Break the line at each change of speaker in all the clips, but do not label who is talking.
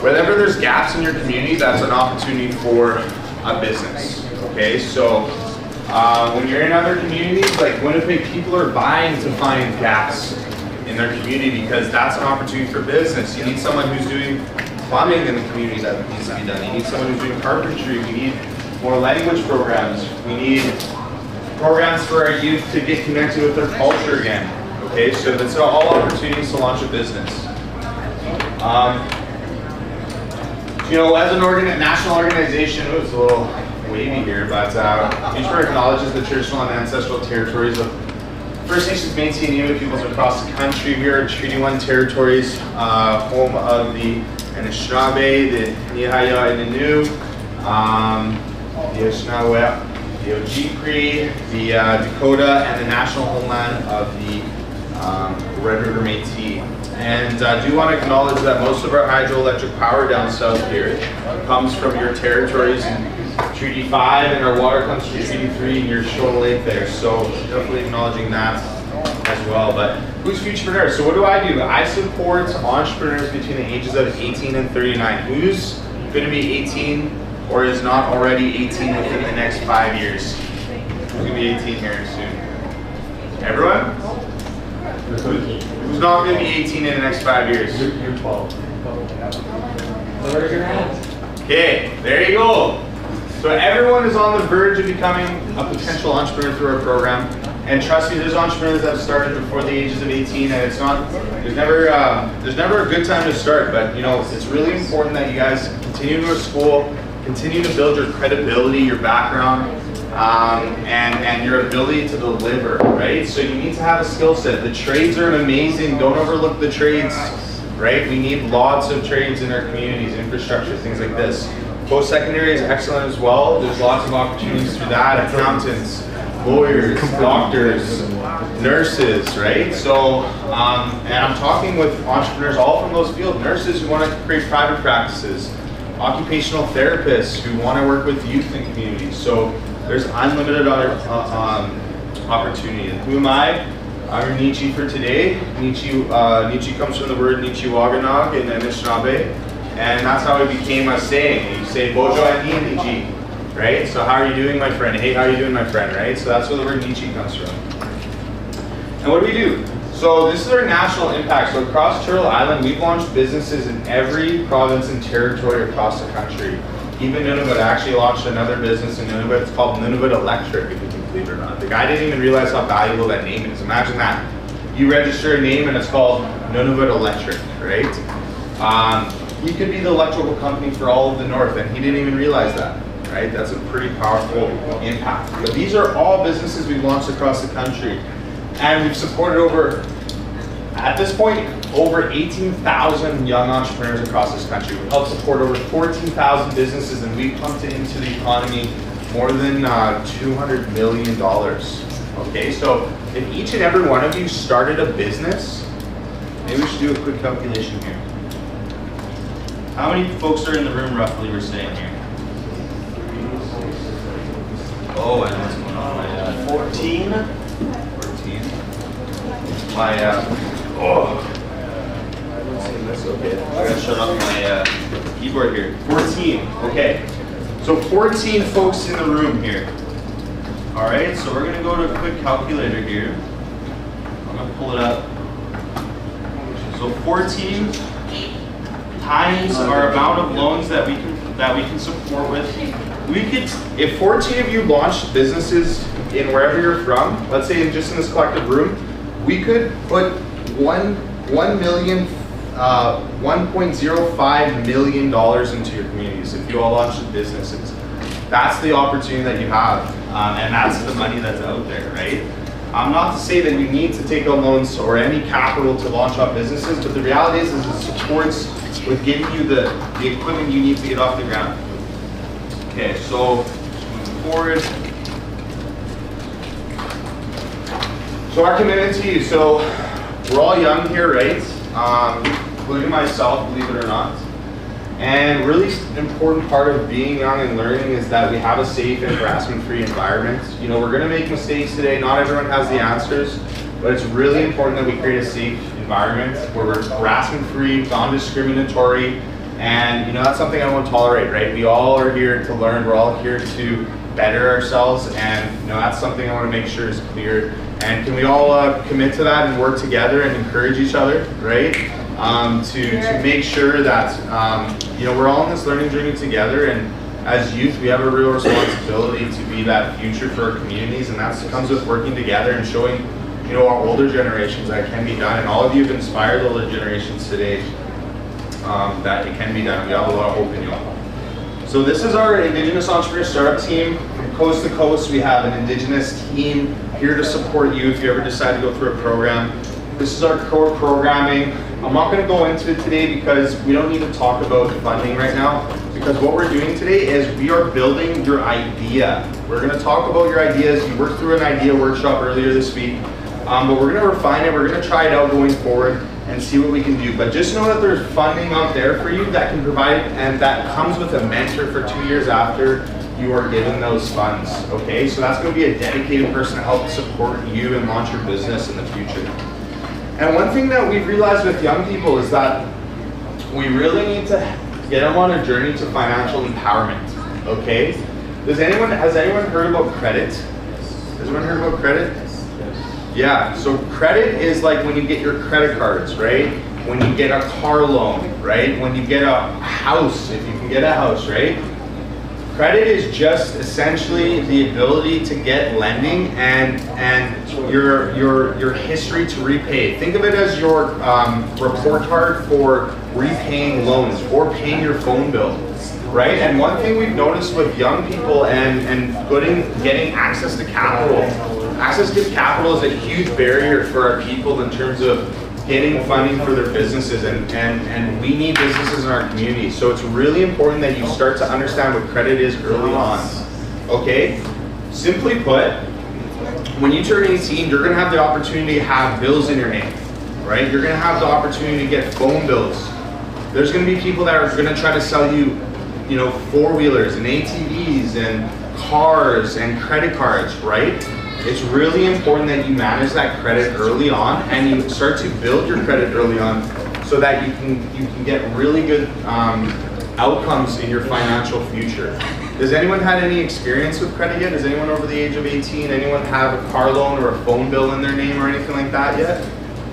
whenever there's gaps in your community, that's an opportunity for a business. Okay, so when you're in other communities, like Winnipeg, people are vying to find gaps in their community because that's an opportunity for business. You need someone who's doing plumbing in the community that needs to be done. You need someone who's doing carpentry. We need more language programs. We need programs for our youth to get connected with their culture again. Okay, so that's all opportunities to launch a business. You know, as an national organization, it was a little wavy here, but Beachburg acknowledges the traditional and ancestral territories of First Nations, Métis, and Inuit peoples across the country. We are Treaty 1 territories, home of the Anishinaabe, the Nihaya Innu, the Anishinaabe, the Ojibwe, the Dakota, and the national homeland of the Red River Métis. And I do want to acknowledge that most of our hydroelectric power down south here comes from your territories in Treaty 5, and our water comes from Treaty 3 and your Shoal Lake there. So definitely acknowledging that as well. But who's Futurepreneurs? So what do? I support entrepreneurs between the ages of 18 and 39. Who's going to be 18 or is not already 18 within the next 5 years? Who's going to be 18 here soon? Everyone? Who's not going to be 18 in the next 5 years?
You're 12.
Okay, there you go. So everyone is on the verge of becoming a potential entrepreneur through our program. And trust me, there's entrepreneurs that have started before the ages of 18, and it's not, there's never a good time to start, but you know, it's really important that you guys continue to go to school, continue to build your credibility, your background, and your ability to deliver, right? So you need to have a skill set. The trades are amazing, don't overlook the trades, right? We need lots of trades in our communities, infrastructure, things like this. Post-secondary is excellent as well. There's lots of opportunities through that. Accountants, lawyers, doctors, nurses, right? So, and I'm talking with entrepreneurs all from those fields. Nurses who want to create private practices, occupational therapists who want to work with youth and communities. So there's unlimited opportunity. And who am I? I'm your Nietzsche for today. Nietzsche comes from the word Nichiwaganag in Anishinaabe. And that's how it became a saying. You say, Bojo ani Nietzsche, right? So how are you doing, my friend? Hey, how are you doing, my friend, right? So that's where the word Nietzsche comes from. And what do? So this is our national impact. So across Turtle Island, we've launched businesses in every province and territory across the country. Even Nunavut actually launched another business in Nunavut. It's called Nunavut Electric, if you can believe it or not. The guy didn't even realize how valuable that name is. Imagine that. You register a name and it's called Nunavut Electric, right? He could be the electrical company for all of the North, and he didn't even realize that, right? That's a pretty powerful impact. But these are all businesses we've launched across the country. And we've supported at this point, over 18,000 young entrepreneurs across this country. We've helped support over 14,000 businesses, and we've pumped into the economy more than $200 million. Okay, so if each and every one of you started a business, maybe we should do a quick calculation here. How many folks are in the room roughly we're saying here? Oh, I know what's going on. 14. 14. That's okay. I gotta shut off my keyboard here. 14. Okay. So 14 folks in the room here. All right. So we're gonna go to a quick calculator here. I'm gonna pull it up. So 14 times our amount of loans that we can support with. We could, if 14 of you launched businesses in wherever you're from, let's say just in this collective room, we could put $1.05 million into your communities if you all launched businesses. That's the opportunity that you have, and that's the money that's out there, right? Not to say that you need to take out loans or any capital to launch out businesses, but the reality is it supports with giving you the equipment you need to get off the ground. Okay, so moving forward. So our commitment to you. So we're all young here, right? Including myself, believe it or not. And really important part of being young and learning is that we have a safe and harassment-free environment. You know, we're gonna make mistakes today. Not everyone has the answers, but it's really important that we create a safe environment where we're harassment-free, non-discriminatory, And that's something I won't tolerate, right? We all are here to learn, we're all here to better ourselves, and that's something I want to make sure is clear. And can we all commit to that and work together and encourage each other, right? To make sure that we're all on this learning journey together, and as youth we have a real responsibility to be that future for our communities, and that comes with working together and showing our older generations that it can be done. And all of you have inspired the older generations today that it can be done. We have a lot of hope in you all. So this is our Indigenous Entrepreneur Startup Team. From coast to coast, we have an Indigenous team here to support you if you ever decide to go through a program. This is our core programming. I'm not going to go into it today because we don't need to talk about funding right now, because what we're doing today is we are building your idea. We're going to talk about your ideas. We worked through an idea workshop earlier this week, but we're going to refine it. We're going to try it out going forward and see what we can do. But just know that there's funding out there for you that can provide, and that comes with a mentor for 2 years after you are given those funds, okay? So that's going to be a dedicated person to help support you and launch your business in the future. And one thing that we've realized with young people is that we really need to get them on a journey to financial empowerment, okay? Has anyone heard about credit? Has anyone heard about credit? Yeah, so credit is like when you get your credit cards, right? When you get a car loan, right? When you get a house, if you can get a house, right? Credit is just essentially the ability to get lending and your history to repay. Think of it as your report card for repaying loans or paying your phone bill, right? And one thing we've noticed with young people and getting access to capital. Access to capital is a huge barrier for our people in terms of getting funding for their businesses, and we need businesses in our community. So it's really important that you start to understand what credit is early on, okay? Simply put, when you turn 18, you're gonna have the opportunity to have bills in your name, right? You're gonna have the opportunity to get phone bills. There's gonna be people that are gonna try to sell you, four-wheelers and ATVs and cars and credit cards, right? It's really important that you manage that credit early on, and you start to build your credit early on so that you can get really good outcomes in your financial future. Does anyone had any experience with credit yet? Does anyone over the age of 18, anyone have a car loan or a phone bill in their name or anything like that yet?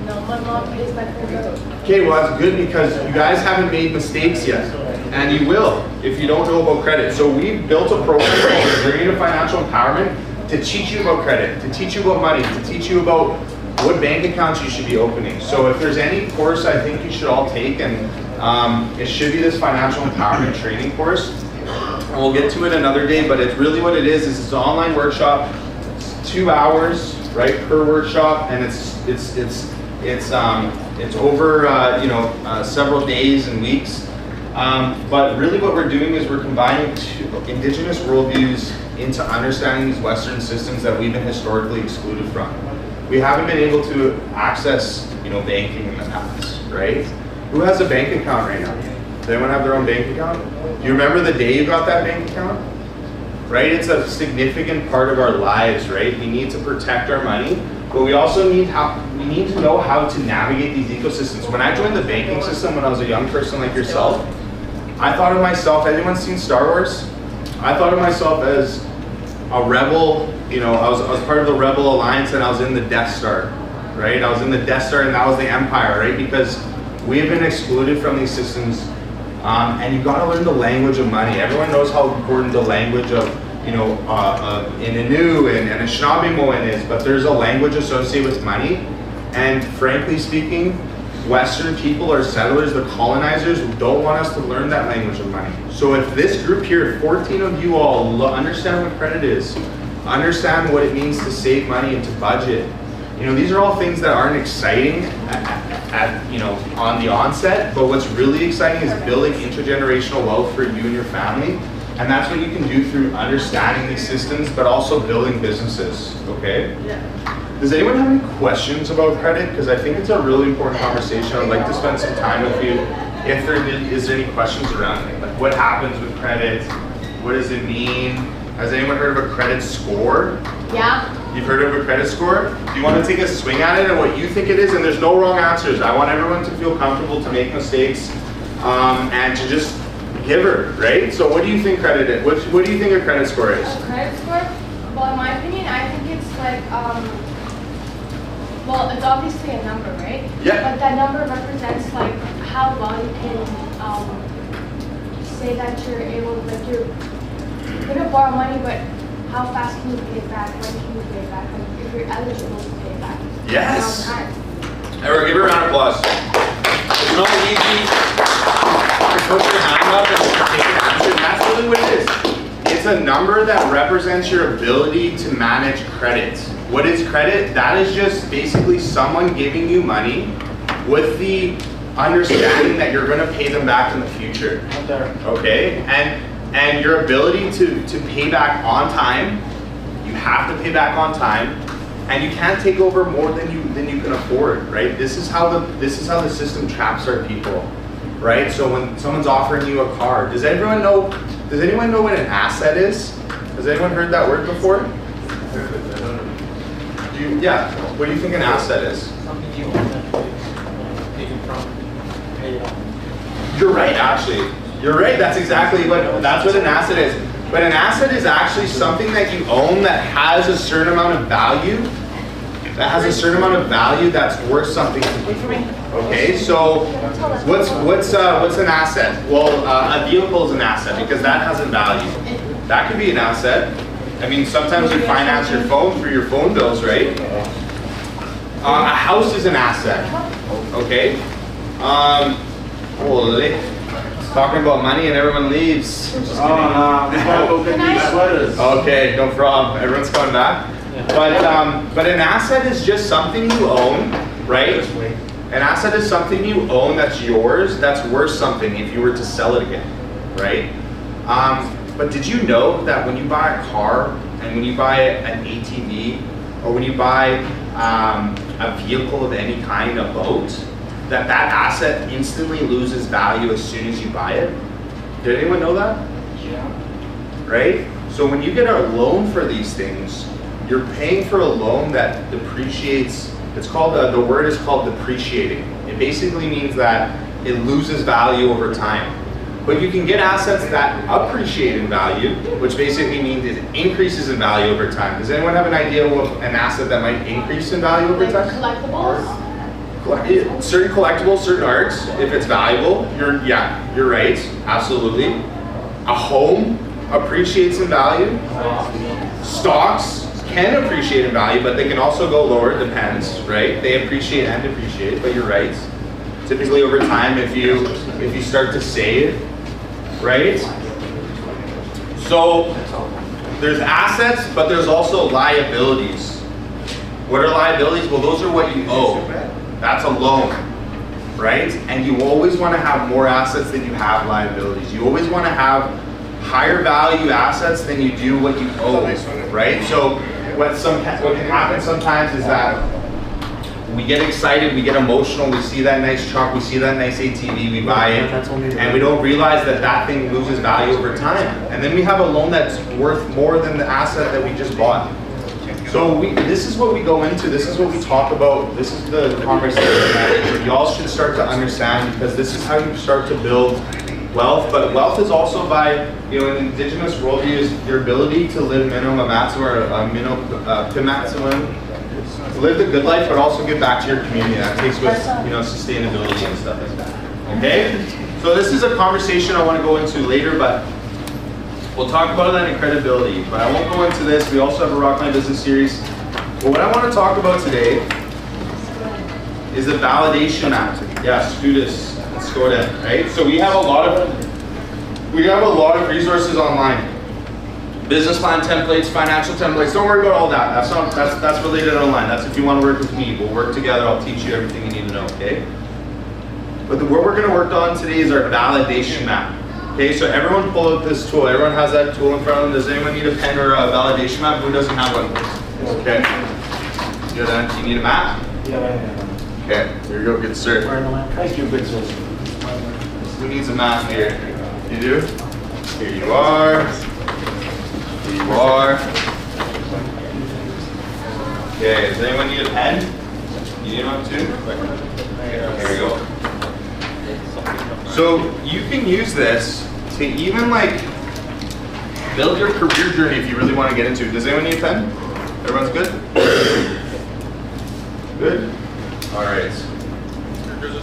No, my mom pays my phone bill.
Okay, well that's good because you guys haven't made mistakes yet, and you will if you don't know about credit. So we've built a program called Journey to Financial Empowerment to teach you about credit, to teach you about money, to teach you about what bank accounts you should be opening. So if there's any course I think you should all take, and it should be this financial empowerment training course. And we'll get to it another day, but it's really what it is it's an online workshop. It's 2 hours, right, per workshop, and it's over several days and weeks. But really what we're doing is we're combining two Indigenous worldviews into understanding these Western systems that we've been historically excluded from. We haven't been able to access, banking in the past, right? Who has a bank account right now? Does anyone have their own bank account? Do you remember the day you got that bank account? Right? It's a significant part of our lives, right? We need to protect our money, but we also need to know how to navigate these ecosystems. When I joined the banking system when I was a young person like yourself, I thought of myself, anyone seen Star Wars? I thought of myself as a rebel, I was part of the Rebel Alliance, and I was in the Death Star, right? I was in the Death Star, and that was the Empire, right? Because we have been excluded from these systems, and you gotta learn the language of money. Everyone knows how important the language of, Innu and Anishinaabe is, but there's a language associated with money, and frankly speaking, Western people or settlers, the colonizers, don't want us to learn that language of money. So if this group here, 14 of you all, understand what credit is, understand what it means to save money and to budget, these are all things that aren't exciting on the onset, but what's really exciting is building intergenerational wealth for you and your family, and that's what you can do through understanding these systems, but also building businesses, okay? Yeah. Does anyone have any questions about credit? Because I think it's a really important conversation. I'd like to spend some time with you. If there is there any questions around it, like what happens with credit? What does it mean? Has anyone heard of a credit score?
Yeah.
You've heard of a credit score? Do you want to take a swing at it and what you think it is? And there's no wrong answers. I want everyone to feel comfortable to make mistakes. and to just give her, right? So what do you think credit is? What do you think a credit score is?
A credit score? Well, in my opinion, I think it's like, well, it's obviously a number, right?
Yeah.
But that number represents like how well you can say that you're able, like you're gonna borrow money, but how fast can you pay it back? When can you pay it back? Like if you're eligible to pay it back.
Yes.
On time.
Everyone, give her a round of applause. It's not easy to put your hand up and take an action. That's really what it is. It's a number that represents your ability to manage credit. What is credit? That is just basically someone giving you money with the understanding that you're going to pay them back in the future. Okay? And your ability to pay back on time, you have to pay back on time, and you can't take over more than you can afford, right? This is how the system traps our people, right? So when someone's offering you a car, does anyone know what an asset is? Has anyone heard that word before? Yeah. What do you think an asset is?
Something you own that taken from, pay it off.
You're right, actually. You're right. That's exactly what an asset is. But an asset is actually something that you own that has a certain amount of value. That's worth something to you. Okay, so what's an asset? Well, a vehicle is an asset because that has a value. That could be an asset. I mean, sometimes you finance your phone for your phone bills, right? A house is an asset. Okay. Holy. Talking about money and everyone leaves. Okay, no problem. Everyone's coming back. But an asset is just something you own, right? An asset is something you own that's yours, that's worth something if you were to sell it again, right? But did you know that when you buy a car and when you buy an ATV or when you buy a vehicle of any kind, a boat, that asset instantly loses value as soon as you buy it? Did anyone know that?
Yeah.
Right? So when you get a loan for these things, you're paying for a loan that depreciates. It's called, the word is called depreciating. It basically means that it loses value over time. But you can get assets that appreciate in value, which basically means it increases in value over time. Does anyone have an idea of an asset that might increase in value over time?
Collectibles?
Certain collectibles, certain arts, if it's valuable, you're right, absolutely. A home appreciates in value. Stocks can appreciate in value, but they can also go lower, it depends, right? They appreciate and depreciate, but you're right. Typically over time, if you start to save, right? So there's assets, but there's also liabilities. What are liabilities? Well, those are what you owe. That's a loan, right? And you always want to have more assets than you have liabilities. You always want to have higher value assets than you do what you owe, right? So what can happen sometimes is that we get excited, we get emotional, we see that nice truck, we see that nice ATV, we buy it, and we don't realize that that thing loses value over time. And then we have a loan that's worth more than the asset that we just bought. So this is what we go into, this is what we talk about, this is the conversation that y'all should start to understand, because this is how you start to build wealth. But wealth is also by, in Indigenous worldview, is your ability to live minimum maximum or maximum, to live the good life, but also give back to your community. That takes with sustainability and stuff like that. Okay? So this is a conversation I want to go into later, but we'll talk about that in credibility. But I won't go into this. We also have a Rock My Business series. But what I want to talk about today is the validation map. Yes, do this. Let's go to it. Right? So we have a lot of resources online. Business plan templates, financial templates. Don't worry about all that. That's related online. That's if you want to work with me. We'll work together. I'll teach you everything you need to know. Okay. But what we're going to work on today is our validation map. Okay. So everyone pull out this tool. Everyone has that tool in front of them. Does anyone need a pen or a validation map? Who doesn't have one? Okay. You need a map?
Yeah.
Okay. Here you go. Get started.
Thank you, big sis.
Who needs a map here? You do? Here you are. Here you are. Okay, does anyone need a pen? You need one too? Okay, here we go. So you can use this to even like build your career journey if you really want to get into it. Does anyone need a pen? Everyone's good? Good? All right.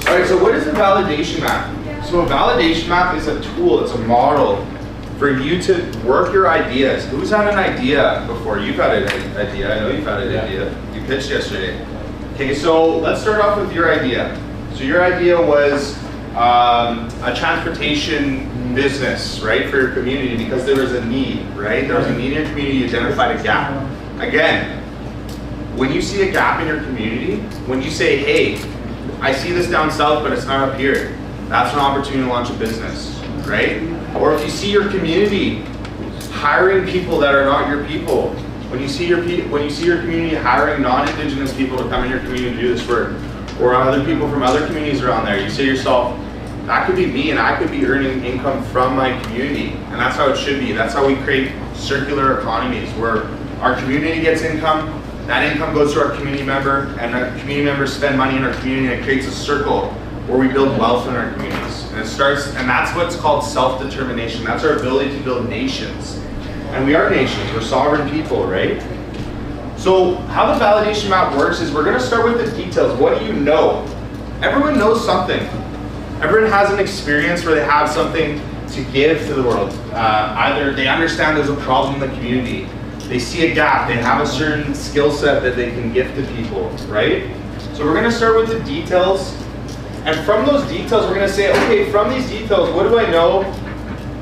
All right, so what is a validation map? So a validation map is a tool, it's a model for you to work your ideas. Who's had an idea before? You've had an idea, I know you've had an idea. You pitched yesterday. Okay, so let's start off with your idea. So your idea was a transportation business, right, for your community because there was a need, right? There was a need in your community, you identified a gap. Again, when you see a gap in your community, when you say, hey, I see this down south, but it's not up here, that's an opportunity to launch a business, right? Or if you see your community hiring people that are not your people, when you see your community hiring non-Indigenous people to come in your community to do this work, or other people from other communities around there, you say to yourself, that could be me and I could be earning income from my community. And that's how it should be. That's how we create circular economies where our community gets income, that income goes to our community member, and our community members spend money in our community, and it creates a circle where we build wealth in our communities. And it starts, and that's what's called self-determination. That's our ability to build nations. And we are nations, we're sovereign people, right? So how the validation map works is we're gonna start with the details. What do you know? Everyone knows something. Everyone has an experience where they have something to give to the world. Either they understand there's a problem in the community, they see a gap, they have a certain skill set that they can give to people, right? So we're gonna start with the details. And from those details, we're gonna say, okay, from these details, what do I know?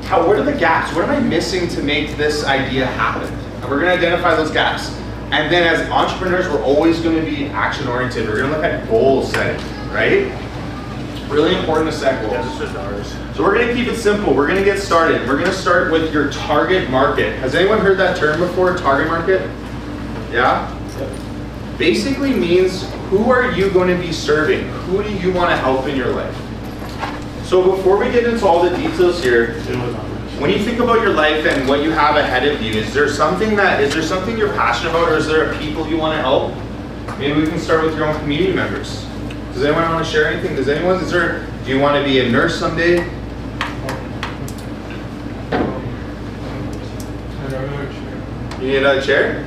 What are the gaps? What am I missing to make this idea happen? And we're gonna identify those gaps. And then as entrepreneurs, we're always gonna be action-oriented. We're gonna look at goal setting, right? Really important to set goals. So we're gonna keep it simple. We're gonna get started. We're gonna start with your target market. Has anyone heard that term before, target market? Yeah? Basically means who are you going to be serving? Who do you want to help in your life? So before we get into all the details here, when you think about your life and what you have ahead of you, is there something you're passionate about, or is there a people you want to help? Maybe we can start with your own community members. Does anyone want to share anything? Do you want to be a nurse someday? You need another chair?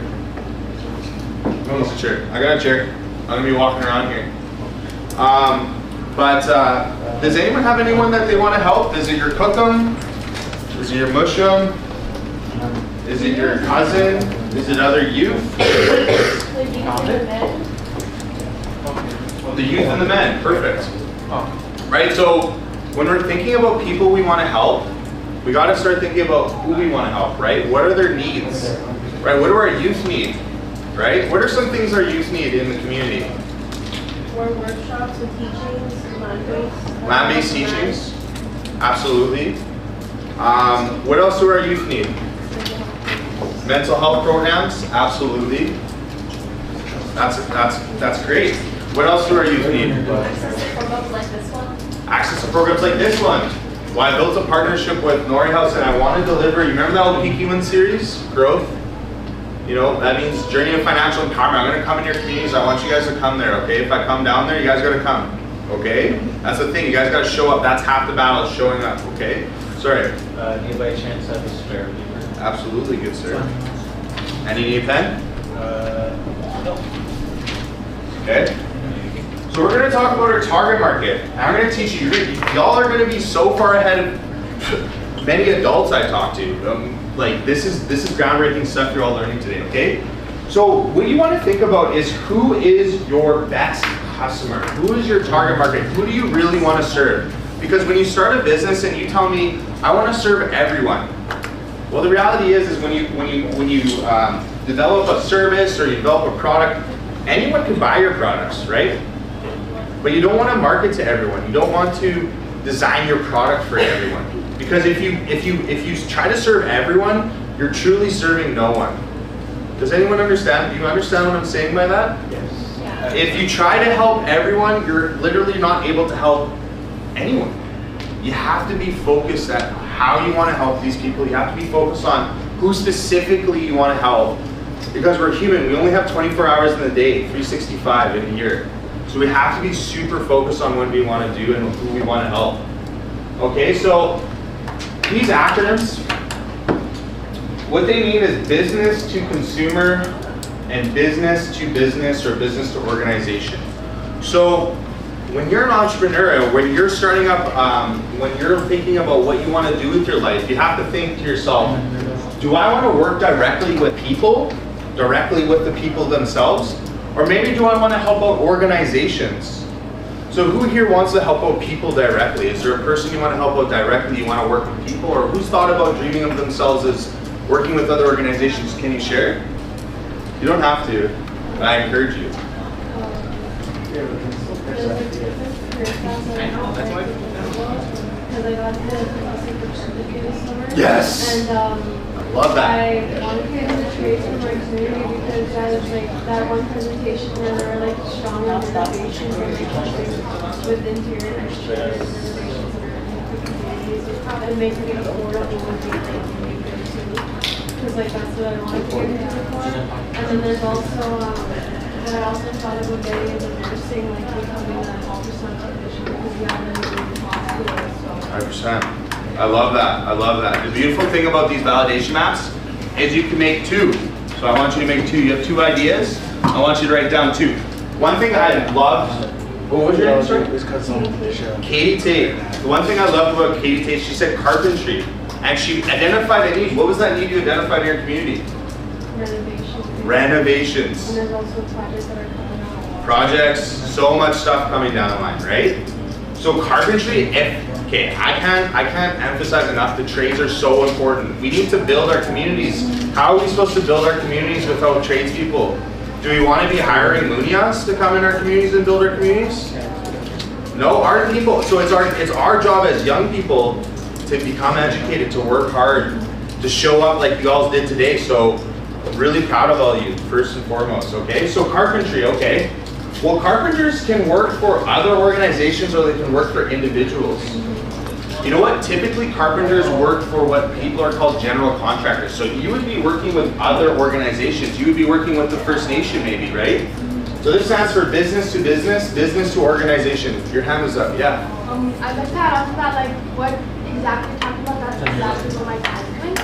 Who wants a chair? I got a chair. I'm going to be walking around here. Does anyone have anyone that they want to help? Is it your cookum? Is it your mushum? Is it your cousin? Is it other youth? The youth and the men, perfect. Right, so when we're thinking about people we want to help, we got to start thinking about who we want to help, right? What are their needs? Right, what do our youth need? Right, what are some things our youth need in the community?
More workshops and teachings, land-based.
Land-based teachings, absolutely. What else do our youth need? Mental health programs, absolutely. That's great. What else do our youth need?
Access to programs like this one.
Access to programs like this one. Well, I built a partnership with Nori House, and I want to deliver. You remember that old Peaky series, Growth? You know, that means Journey to Financial Empowerment. I'm going to come in your communities. I want you guys to come there, okay? If I come down there, you guys got to come, okay? That's the thing. You guys got to show up. That's half the battle, is showing up, okay? Sorry.
Do you by chance have a spare paper?
Absolutely, good sir. And you need a pen?
No.
Okay. So we're going to talk about our target market. And I'm going to teach you. Y'all are going to be so far ahead of many adults I talk to. Like this is groundbreaking stuff you're all learning today. Okay. So what you want to think about is who is your best customer? Who is your target market? Who do you really want to serve? Because when you start a business and you tell me I want to serve everyone, well, the reality is when you develop a service or you develop a product, anyone can buy your products, right? But you don't want to market to everyone. You don't want to design your product for everyone. Because if you try to serve everyone, you're truly serving no one. Does anyone understand? Do you understand what I'm saying by that?
Yes.
Yeah.
If you try to help everyone, you're literally not able to help anyone. You have to be focused at how you want to help these people. You have to be focused on who specifically you want to help. Because we're human, we only have 24 hours in the day, 365 in a year. So we have to be super focused on what we want to do and who we want to help. Okay, so these acronyms, what they mean is business to consumer and business to business or business to organization. So when you're an entrepreneur, when you're starting up, when you're thinking about what you want to do with your life, you have to think to yourself, do I want to work directly with people, directly with the people themselves? Or maybe do I want to help out organizations? So who here wants to help out people directly? Is there a person you want to help out directly, you want to work with people? Or who's thought about dreaming of themselves as working with other organizations? Can you share? You don't have to, but I encourage you.
Because I got the certificate this summer.
Yes!
And
I love that.
I wanted to get into trades in my community because I was like that one presentation where there were like strong innovations and like with interior and exterior renovations in the communities and making it affordable would be like really good too. Because like that's what I wanted to get into for. And then there's also what I also thought about getting into nursing, like becoming an ultrasound technician because we have them in hospitals.
100%. I love that. I love that. The beautiful thing about these validation maps is you can make two. So I want you to make two. You have two ideas. I want you to write down two. One thing I loved, what was your name, sorry? Katie Tate. The one thing I loved about Katie Tate, she said carpentry. And she identified a need. What was that need you identified in your community?
Renovations.
Renovations.
And there's also projects that are coming out.
Projects, so much stuff coming down the line, right? So carpentry, okay, I can't emphasize enough, the trades are so important. We need to build our communities. How are we supposed to build our communities without tradespeople? Do we want to be hiring Munias to come in our communities and build our communities? No, our people, so it's our job as young people to become educated, to work hard, to show up like you all did today. So really proud of all you, first and foremost, okay? So carpentry, okay. Well, carpenters can work for other organizations or they can work for individuals. You know what? Typically, carpenters work for what people are called general contractors. So you would be working with other organizations. You would be working with the First Nation maybe, right? So this stands for business to business, business to organization. Your hand is up, yeah.
I'd like to add on to that, like what exactly you're talking about, that's exactly what my dad's doing.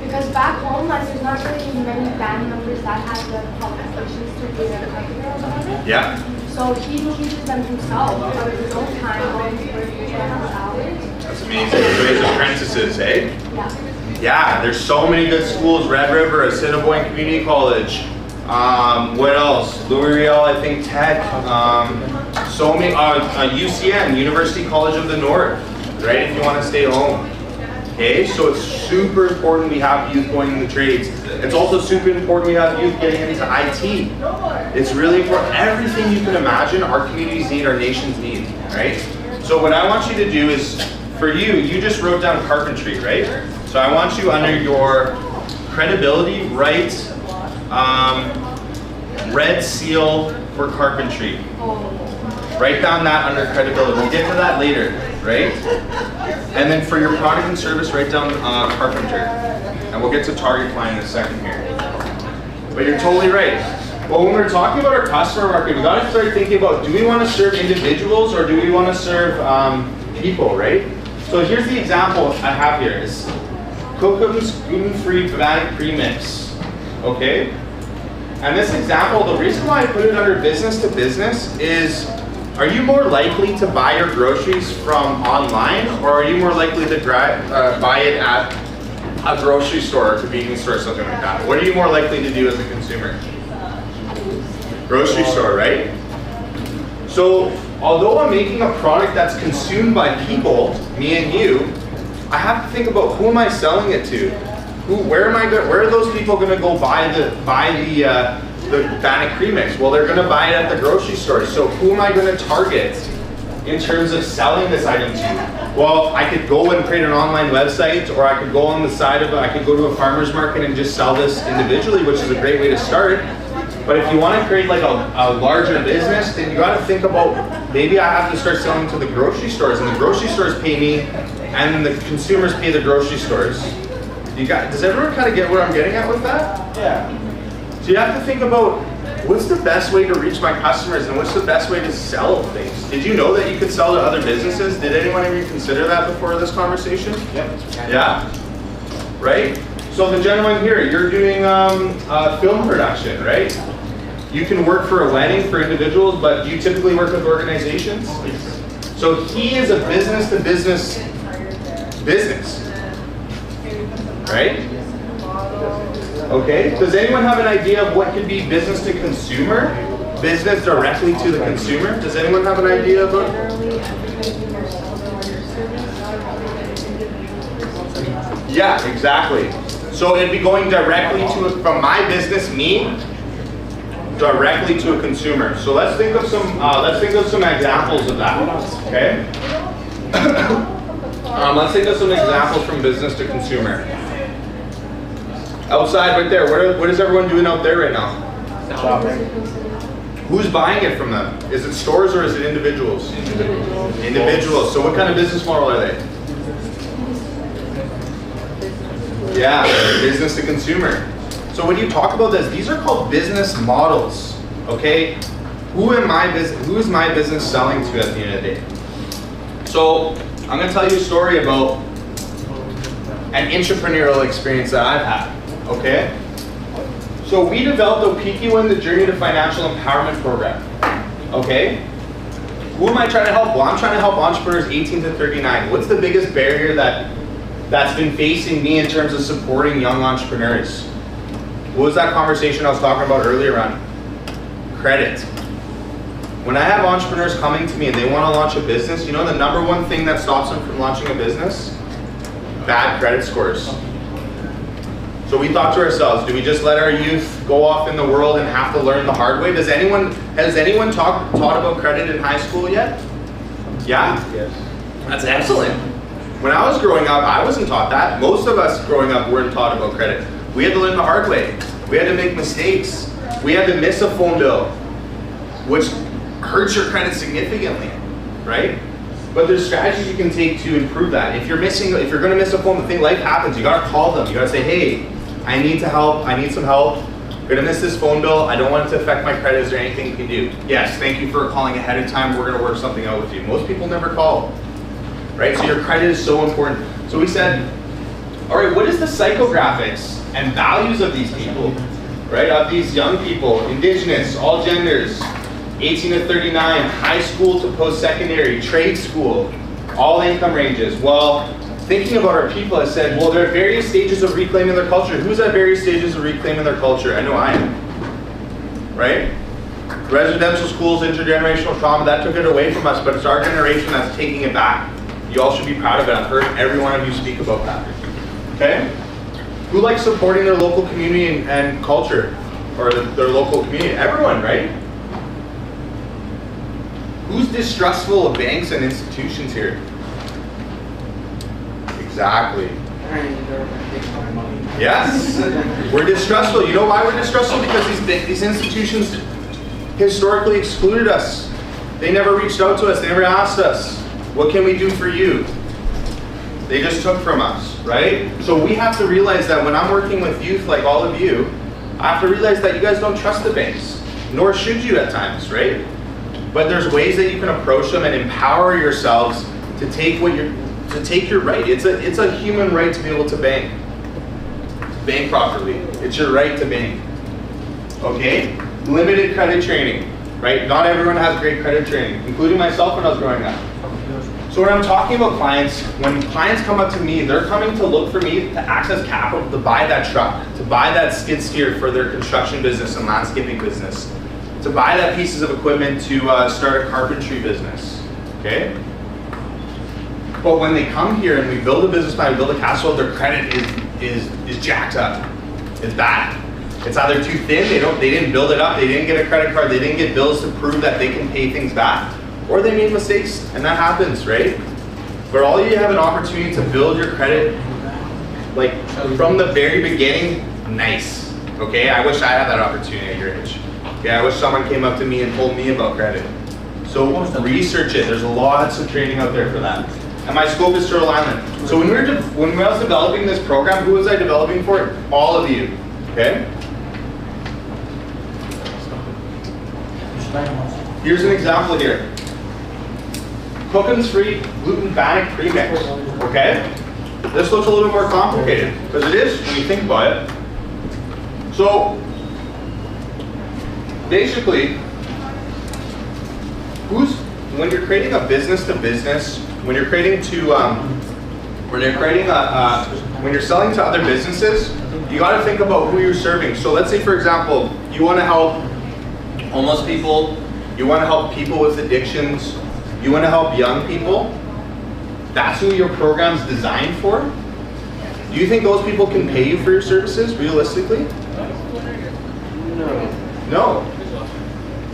Because back home, like there's not really many band members that have the qualifications to be a carpenter or whatever.
Yeah.
So he teaches them himself out of his own time, going to work hours.
That's amazing. So he's apprentices, eh?
Yeah.
Yeah, there's so many good schools. Red River, Assiniboine Community College. What else? Louisville, I think Tech. So many, UCN, University College of the North, right? If you want to stay home. Okay, so it's super important we have youth going into trades. It's also super important we have youth getting into IT. It's really important. Everything you can imagine, our communities need, our nations need, right? So what I want you to do is, for you just wrote down carpentry, right? So I want you under your credibility, write red seal for carpentry. Write down that under credibility. We'll get to that later, right? And then for your product and service, write down carpenter. And we'll get to target client in a second here. But you're totally right. Well, when we're talking about our customer market, we gotta start thinking about, do we want to serve individuals or do we want to serve people, right? So here's the example I have here. It's Cookum's gluten-free bag premix, okay? And this example, the reason why I put it under business to business is, are you more likely to buy your groceries from online, or are you more likely to buy it at a grocery store or convenience store or something like that? What are you more likely to do as a consumer? Grocery store, right? So, although I'm making a product that's consumed by people, me and you, I have to think about who am I selling it to? Where are those people going to go buy the Bannock premix? Well, they're going to buy it at the grocery store. So who am I going to target in terms of selling this item to? Well, I could go and create an online website, or I could go on the side of it, I could go to a farmer's market and just sell this individually, which is a great way to start. But if you want to create like a larger business, then you got to think about, maybe I have to start selling to the grocery stores, and the grocery stores pay me, and the consumers pay the grocery stores. Does everyone kind of get where I'm getting at with that?
Yeah.
So you have to think about what's the best way to reach my customers and what's the best way to sell things? Did you know that you could sell to other businesses? Did anyone ever consider that before this conversation?
Yep.
Yeah. Right? So the gentleman here, you're doing film production, right? You can work for a wedding for individuals, but you typically work with organizations? So he is a business-to-business business, right? Okay, does anyone have an idea of what could be business to consumer? Business directly to the consumer? Does anyone have an idea of it? Yeah, exactly. So it'd be going directly to, from my business, me, directly to a consumer. So let's think of some examples of that. Okay. Let's think of some examples from business to consumer. Outside, right there. What is everyone doing out there right now?
Shopping.
Who's buying it from them? Is it stores or is it individuals? Individuals. So what kind of business model are they? Yeah, business to consumer. So when you talk about this, these are called business models. Okay, who is my business selling to at the end of the day? So I'm going to tell you a story about an entrepreneurial experience that I've had. Okay, so we developed a PQ1, the Journey to Financial Empowerment program. Okay, who am I trying to help? Well, I'm trying to help entrepreneurs 18 to 39. What's the biggest barrier that's been facing me in terms of supporting young entrepreneurs? What was that conversation I was talking about earlier on? Credit. When I have entrepreneurs coming to me and they want to launch a business, you know the number one thing that stops them from launching a business? Bad credit scores. So we thought to ourselves, do we just let our youth go off in the world and have to learn the hard way? Has anyone taught about credit in high school yet? Yeah?
Yes.
That's excellent. When I was growing up, I wasn't taught that. Most of us growing up weren't taught about credit. We had to learn the hard way. We had to make mistakes. We had to miss a phone bill, which hurts your credit significantly, right? But there's strategies you can take to improve that. If you're gonna miss a phone, the thing, life happens. You gotta call them. You gotta say, hey, I need help. I need some help. I'm gonna miss this phone bill. I don't want it to affect my credit. Is there anything you can do? Yes, thank you for calling ahead of time. We're gonna work something out with you. Most people never call, right? So your credit is so important. So we said, all right, what is the psychographics and values of these people, right? Of these young people, indigenous, all genders, 18 to 39, high school to post-secondary, trade school, all income ranges. Well, thinking about our people, I said, well, there are various stages of reclaiming their culture. Who's at various stages of reclaiming their culture? I know I am, right? Residential schools, intergenerational trauma, that took it away from us, but it's our generation that's taking it back. You all should be proud of it. I've heard every one of you speak about that, okay? Who likes supporting their local community and culture, or their local community? Everyone, right? Who's distrustful of banks and institutions here? Exactly. Yes, we're distrustful. You know why we're distrustful? Because these institutions historically excluded us. They never reached out to us. They never asked us, what can we do for you? They just took from us, right? So we have to realize that when I'm working with youth like all of you, I have to realize that you guys don't trust the banks, nor should you at times, right? But there's ways that you can approach them and empower yourselves to take your right. It's a human right to be able to bank properly. It's your right to bank. Okay? Limited credit training, right? Not everyone has great credit training, including myself when I was growing up. So when I'm talking about clients, when clients come up to me, they're coming to look for me to access capital to buy that truck, to buy that skid steer for their construction business and landscaping business, to buy that pieces of equipment to start a carpentry business, okay? But when they come here and we build a business plan, we build a cash flow, their credit is jacked up. It's bad. It's either too thin, they didn't build it up, they didn't get a credit card, they didn't get bills to prove that they can pay things back, or they made mistakes, and that happens, right? But all you have an opportunity to build your credit, like from the very beginning, nice, okay? I wish I had that opportunity at your age. Okay, I wish someone came up to me and told me about credit. So research it, there's lots of training out there for that. And my scope is Turtle Island. So when I was developing this program, who was I developing for? All of you, okay? Here's an example here. Cookins free gluten bannock premix. Okay? This looks a little more complicated because it is when you think about it. So basically, when you're creating a business to business, when you're creating when you're selling to other businesses, you got to think about who you're serving. So let's say, for example, you want to help homeless people, you want to help people with addictions, you want to help young people. That's who your program's designed for. Do you think those people can pay you for your services, realistically? No.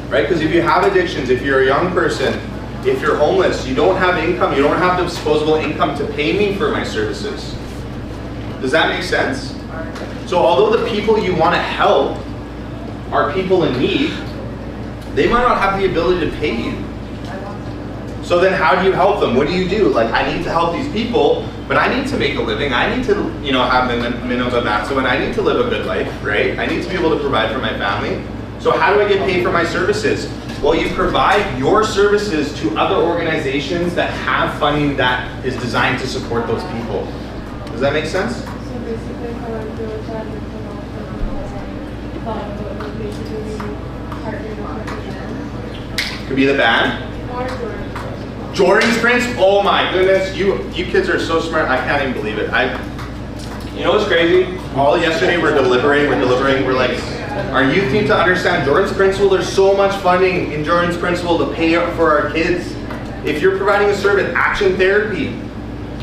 Right? Because if you have addictions, if you're a young person, if you're homeless, you don't have income, you don't have the disposable income to pay me for my services. Does that make sense? So although the people you want to help are people in need, they might not have the ability to pay you. So then how do you help them? What do you do? Like, I need to help these people, but I need to make a living. I need to, have a minimum and maximum, and I need to live a good life, right? I need to be able to provide for my family. So how do I get paid for my services? Well, you provide your services to other organizations that have funding that is designed to support those people. Does that make sense?
So basically, how I feel is that basically partnering with
Could be the band. Jordan's Prince. Oh my goodness, you kids are so smart. I can't even believe it. You know what's crazy? All yesterday we're deliberating. We're like, our youth need to understand Jordan's Principle. There's so much funding in Jordan's Principle to pay up for our kids. If you're providing a service, action therapy.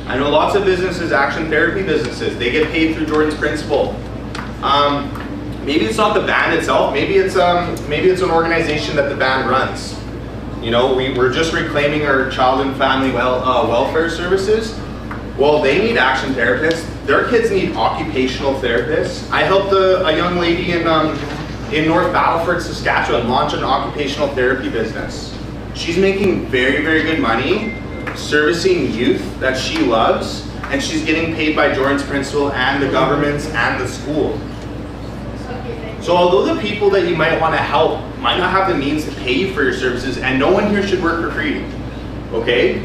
I know lots of businesses, action therapy businesses, they get paid through Jordan's Principle. Maybe it's not the band itself. Maybe it's an organization that the band runs. We're just reclaiming our child and family welfare services. Well, they need action therapists. Their kids need occupational therapists. I helped a young lady in North Battleford, Saskatchewan, launch an occupational therapy business. She's making very, very good money servicing youth that she loves, and she's getting paid by Jordan's Principle and the governments and the school. So although the people that you might want to help might not have the means to pay you for your services, and no one here should work for free, okay?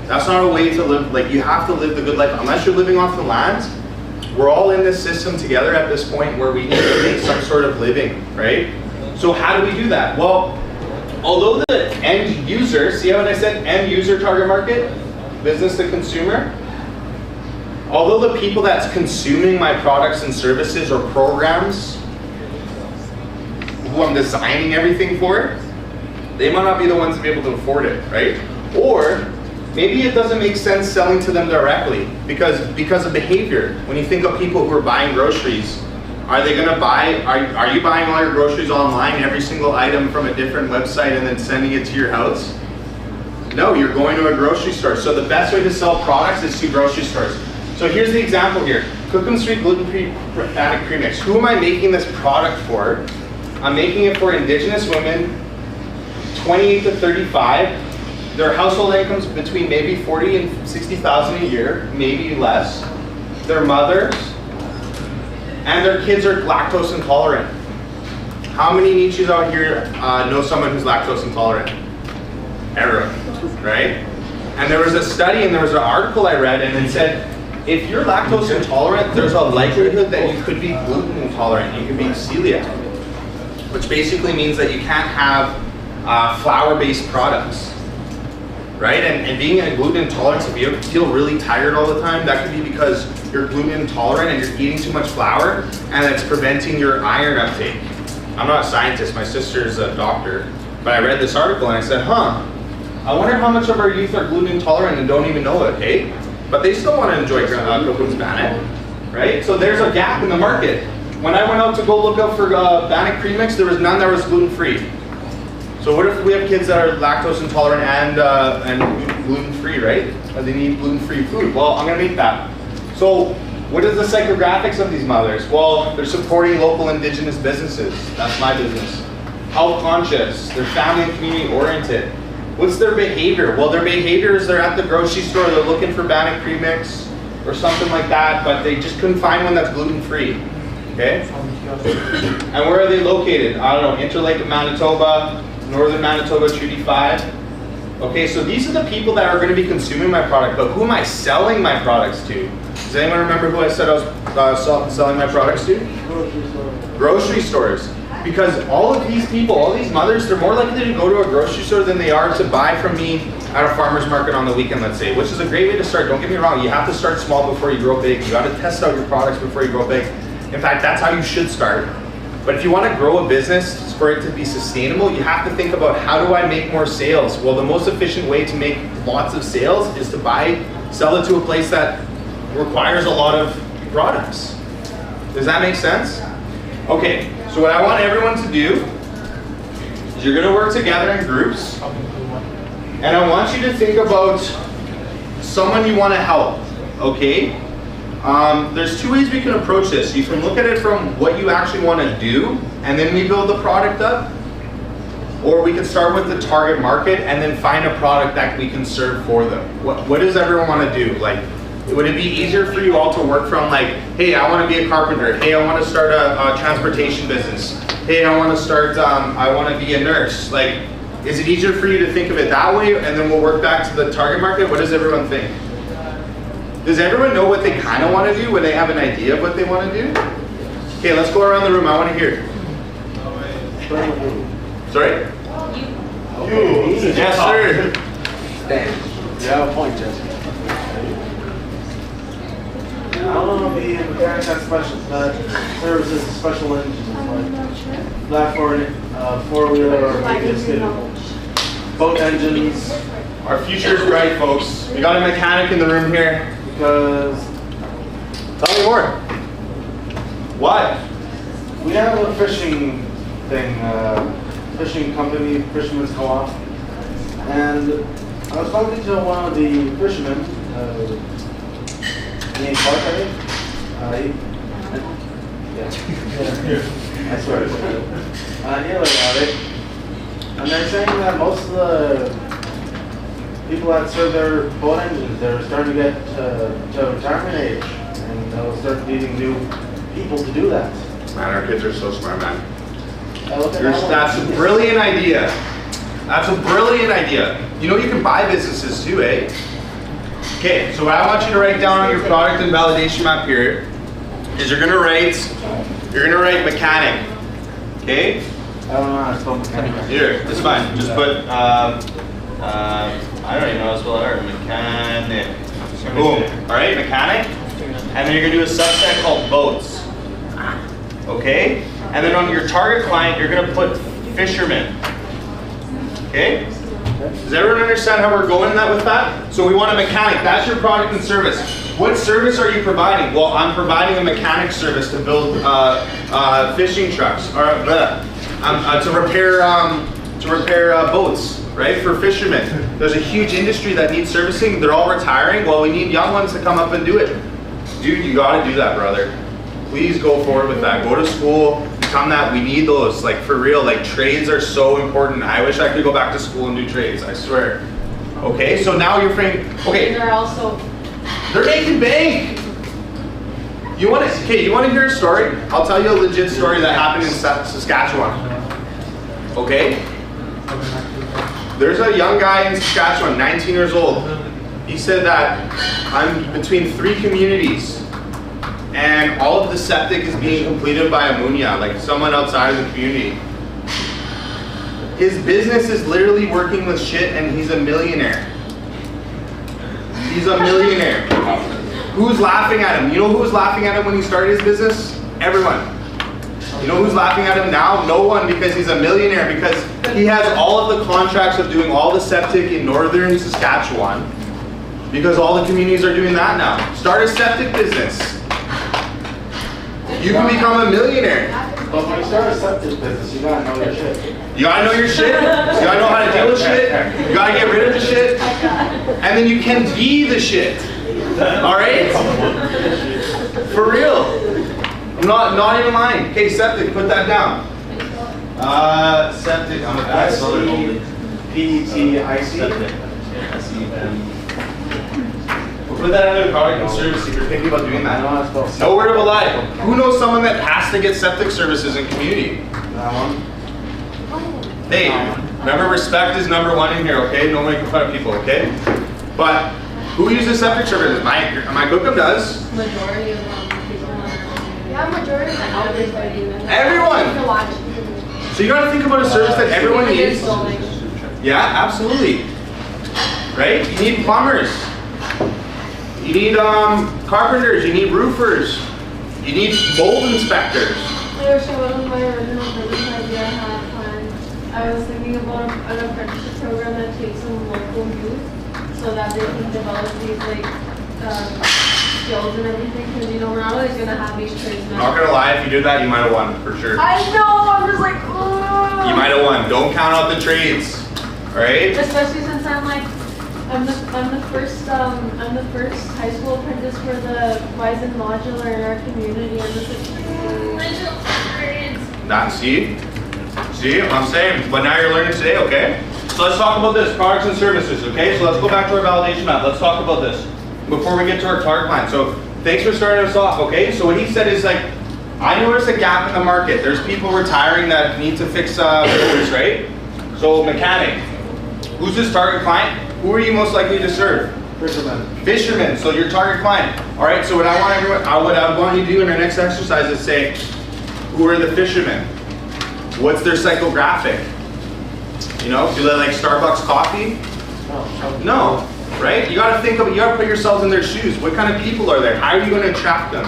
That's not a way to live. Like, you have to live the good life. Unless you're living off the land, we're all in this system together at this point where we need to make some sort of living, right? So how do we do that? Well, although the end user, see how I said end user target market, business to consumer, although the people that's consuming my products and services or programs, who I'm designing everything for, they might not be the ones to be able to afford it, right? Or maybe it doesn't make sense selling to them directly because of behavior. When you think of people who are buying groceries, are they going to buy, are you buying all your groceries online, every single item from a different website and then sending it to your house? No, you're going to a grocery store. So the best way to sell products is to grocery stores. So here's the example here. Cookham Street gluten-free bannock premix. Who am I making this product for? I'm making it for Indigenous women, 28 to 35. Their household incomes between maybe 40 and 60,000 a year, maybe less. Their mothers and their kids are lactose intolerant. How many Nietzsche's out here know someone who's lactose intolerant? Everyone, right? And there was a study and there was an article I read and it said, if you're lactose intolerant, there's a likelihood that you could be gluten intolerant. You could be celiac, which basically means that you can't have flour-based products. Right? And being a gluten intolerant, if you feel really tired all the time, that could be because you're gluten intolerant and you're eating too much flour and it's preventing your iron uptake. I'm not a scientist, my sister's a doctor, but I read this article and I said, I wonder how much of our youth are gluten intolerant and don't even know it, hey? But they still want to enjoy Cookham's bannock, right? So there's a gap in the market. When I went out to go look out for bannock premix, there was none that was gluten-free. So what if we have kids that are lactose intolerant and gluten-free, right? They need gluten-free food. Well, I'm gonna make that. So what is the psychographics of these mothers? Well, they're supporting local Indigenous businesses. That's my business. Health conscious, they're family and community oriented. What's their behavior? Well, their behavior is they're at the grocery store, they're looking for bannock premix or something like that, but they just couldn't find one that's gluten-free, okay? And where are they located? I don't know, Interlake of Manitoba, Northern Manitoba Treaty 5. Okay, so these are the people that are going to be consuming my product, but who am I selling my products to? Does anyone remember who I said I was selling my products to? Grocery stores. Because all of these people, all these mothers, they're more likely to go to a grocery store than they are to buy from me at a farmer's market on the weekend, let's say, which is a great way to start. Don't get me wrong, you have to start small before you grow big. You got to test out your products before you grow big. In fact, that's how you should start. But if you want to grow a business for it to be sustainable, you have to think about, how do I make more sales? Well, the most efficient way to make lots of sales is to sell it to a place that requires a lot of products. Does that make sense? Okay, so what I want everyone to do is you're going to work together in groups, and I want you to think about someone you want to help, okay? There's two ways we can approach this. You can look at it from what you actually want to do, and then we build the product up. Or we can start with the target market and then find a product that we can serve for them. What does everyone want to do? Like, would it be easier for you all to work from, like, hey, I want to be a carpenter. Hey, I want to start a transportation business. Hey, I want to start, I want to be a nurse. Like, is it easier for you to think of it that way, and then we'll work back to the target market? What does everyone think? Does everyone know what they kind of want to do when they have an idea of what they want to do? Okay, let's go around the room. I want to hear. Sorry? You. Yes, sir.
Dan. You have a point, Jesse. I want to be in mechanic that services special engines, like black four-wheeler or previous boat engines.
Our future is bright, folks. We got a mechanic in the room here.
Because,
tell me more. Why?
We have a fishing thing, fishing company, fisherman's co-op, and I was talking to one of the fishermen, named Clark, I think. Yeah. I swear. Hear about it, and they're saying that most of the people that serve their boat engines, they're starting to get to retirement age, and they'll start needing new people to do that.
Man, our kids are so smart, man.
That's
a brilliant idea. That's a brilliant idea. You know, you can buy businesses too, eh? Okay, so what I want you to write down on your product and validation map here is you're gonna write mechanic. Okay?
I don't know how to spell mechanic.
Here, it's fine. Just put I don't even know how to spell it. Mechanic. Boom. Alright, mechanic. And then you're gonna do a subset called boats. Okay? And then on your target client, you're gonna put fisherman. Okay? Does everyone understand how we're going with that? So we want a mechanic. That's your product and service. What service are you providing? Well, I'm providing a mechanic service to build fishing trucks, or to repair boats, right? For fishermen. There's a huge industry that needs servicing. They're all retiring. Well, we need young ones to come up and do it. Dude, you got to do that, brother. Please go forward with that. Go to school. Become that. We need those, like, for real. Like, trades are so important. I wish I could go back to school and do trades, I swear. Okay, so now you're framing. Okay,
They're also.
they're making bank. You want to hear a story? I'll tell you a legit story that happened in Saskatchewan. Okay? There's a young guy in Saskatchewan, 19 years old. He said that I'm between 3 communities, and all of the septic is being completed by ammonia, like someone outside of the community. His business is literally working with shit, and he's a millionaire. He's a millionaire. Who's laughing at him? You know who was laughing at him when he started his business? Everyone. You know who's laughing at him now? No one, because he's a millionaire, because he has all of the contracts of doing all the septic in northern Saskatchewan, because all the communities are doing that now. Start a septic business. You can become a millionaire.
But when you start a septic business, you gotta know your shit.
You gotta know your shit. You gotta know how to deal with shit. You gotta get rid of the shit. And then you can be the shit. Alright? For real. I'm not even lying. Okay, septic, put that down. Septic, I'm a bad speller.
P-E-T-I-C.
We'll put that under product and service if you're thinking about doing
I know how
that.
to spell
No word of a lie. Who knows someone that has to get septic services in community?
that one.
Hey, Remember, respect is number one in here, okay? No making fun of people, okay? But who uses septic services? My cookum does.
Majority of people in our community.
Yeah, majority of the elders are doing
Everyone. So you gotta think about a service that everyone needs. Yeah, absolutely. Right? You need plumbers. You need carpenters. You need roofers. You need mold inspectors.
So one of my original business idea I had planned, I was thinking about an apprenticeship program that takes some local youth so that they can develop these like skills and everything, because you know we're not always going to have these tradesmen.
Not gonna lie, if you did that, you might have won for sure.
I know, I'm just like, ugh.
You might have won. Don't count out the trades, right?
Especially since I'm like, I'm the first high school apprentice for the Wise and Modular in our community. I'm just like,
That, see what I'm saying? But now you're learning today, okay? So let's talk about this, products and services, okay? So let's go back to our validation map. Let's talk about this before we get to our target plan. So thanks for starting us off, okay? So what he said is like, I noticed a gap in the market. There's people retiring that need to fix builders, right? So mechanic, who's his target client? Who are you most likely to serve?
Fisherman.
Fishermen, so your target client. All right, so what I want you to do in our next exercise is say, who are the fishermen? What's their psychographic? You know, do they like Starbucks coffee? No, right? You gotta think of it, you gotta put yourselves in their shoes. What kind of people are there? How are you gonna attract them?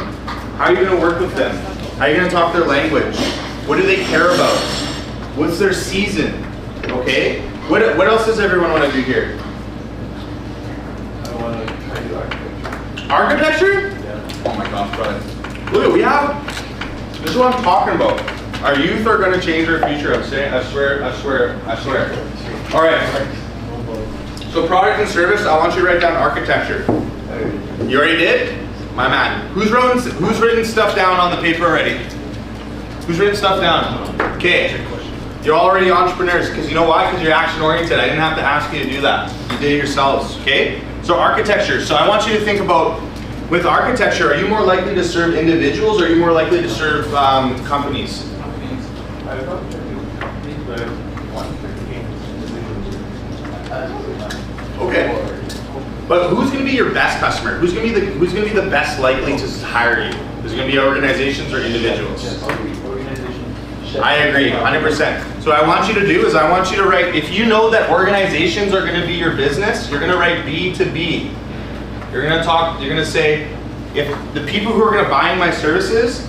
How are you gonna work with them? How are you gonna talk their language? What do they care about? What's their season? Okay? What else does everyone wanna do here?
I want to try to do architecture.
Architecture?
Yeah.
Oh my gosh, brother. Look, this is what I'm talking about. Our youth are going to change our future. I'm saying, I swear. All right. So product and service, I want you to write down architecture. You already did? My man. Who's written stuff down on the paper already? Who's written stuff down? Okay. You're already entrepreneurs, because you know why? Because you're action oriented. I didn't have to ask you to do that. You did it yourselves, okay? So architecture. So I want you to think about, with architecture, are you more likely to serve individuals or are you more likely to serve companies?
I thought I do companies, but I want to
Okay. But who's going to be your best customer? Who's going to be the best likely to hire you? Is it going to be organizations or individuals? I agree, 100%. So what I want you to do is I want you to write, if you know that organizations are going to be your business, you're going to write B2B. You're going to say, if the people who are going to buy my services,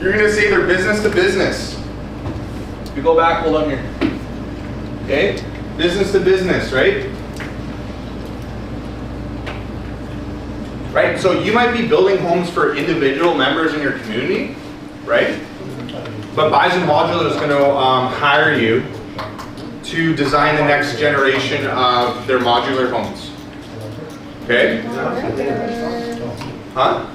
you're going to say they're business to business. We go back, hold on here. Okay? Business to business, right? Right? So you might be building homes for individual members in your community, right? But Buys and Modular is going to hire you to design the next generation of their modular homes. Okay? Huh?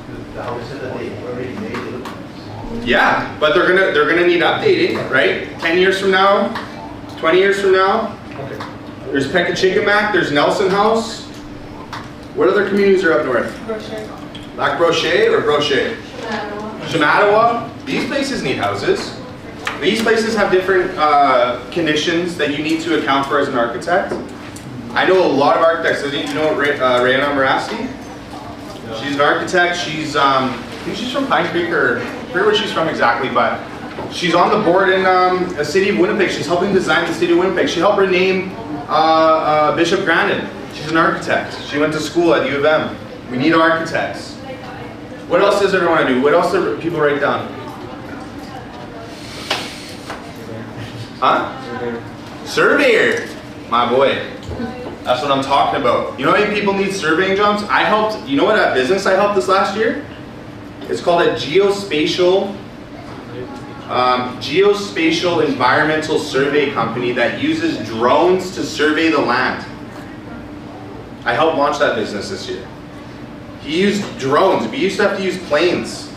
Yeah, but they're gonna need updating, right? 10 years from now, 20 years from now. There's Pekachikamack, there's Nelson House. What other communities are up north? Lac Brochet or Brochet? Shamattawa. These places need houses. These places have different conditions that you need to account for as an architect. I know a lot of architects. You know Rayana Marasti? She's an architect. She's, I think she's from Pine Creek, or I forget where she's from exactly, but she's on the board in the city of Winnipeg. She's helping design the city of Winnipeg. She helped rename Bishop Grandin. She's an architect. She went to school at U of M. We need architects. What else does everyone want to do? What else do people write down? Huh? Surveyor. My boy. That's what I'm talking about. You know how many people need surveying jobs? I helped, you know what business I helped this last year? It's called a geospatial environmental survey company that uses drones to survey the land. I helped launch that business this year. He used drones. We used to have to use planes.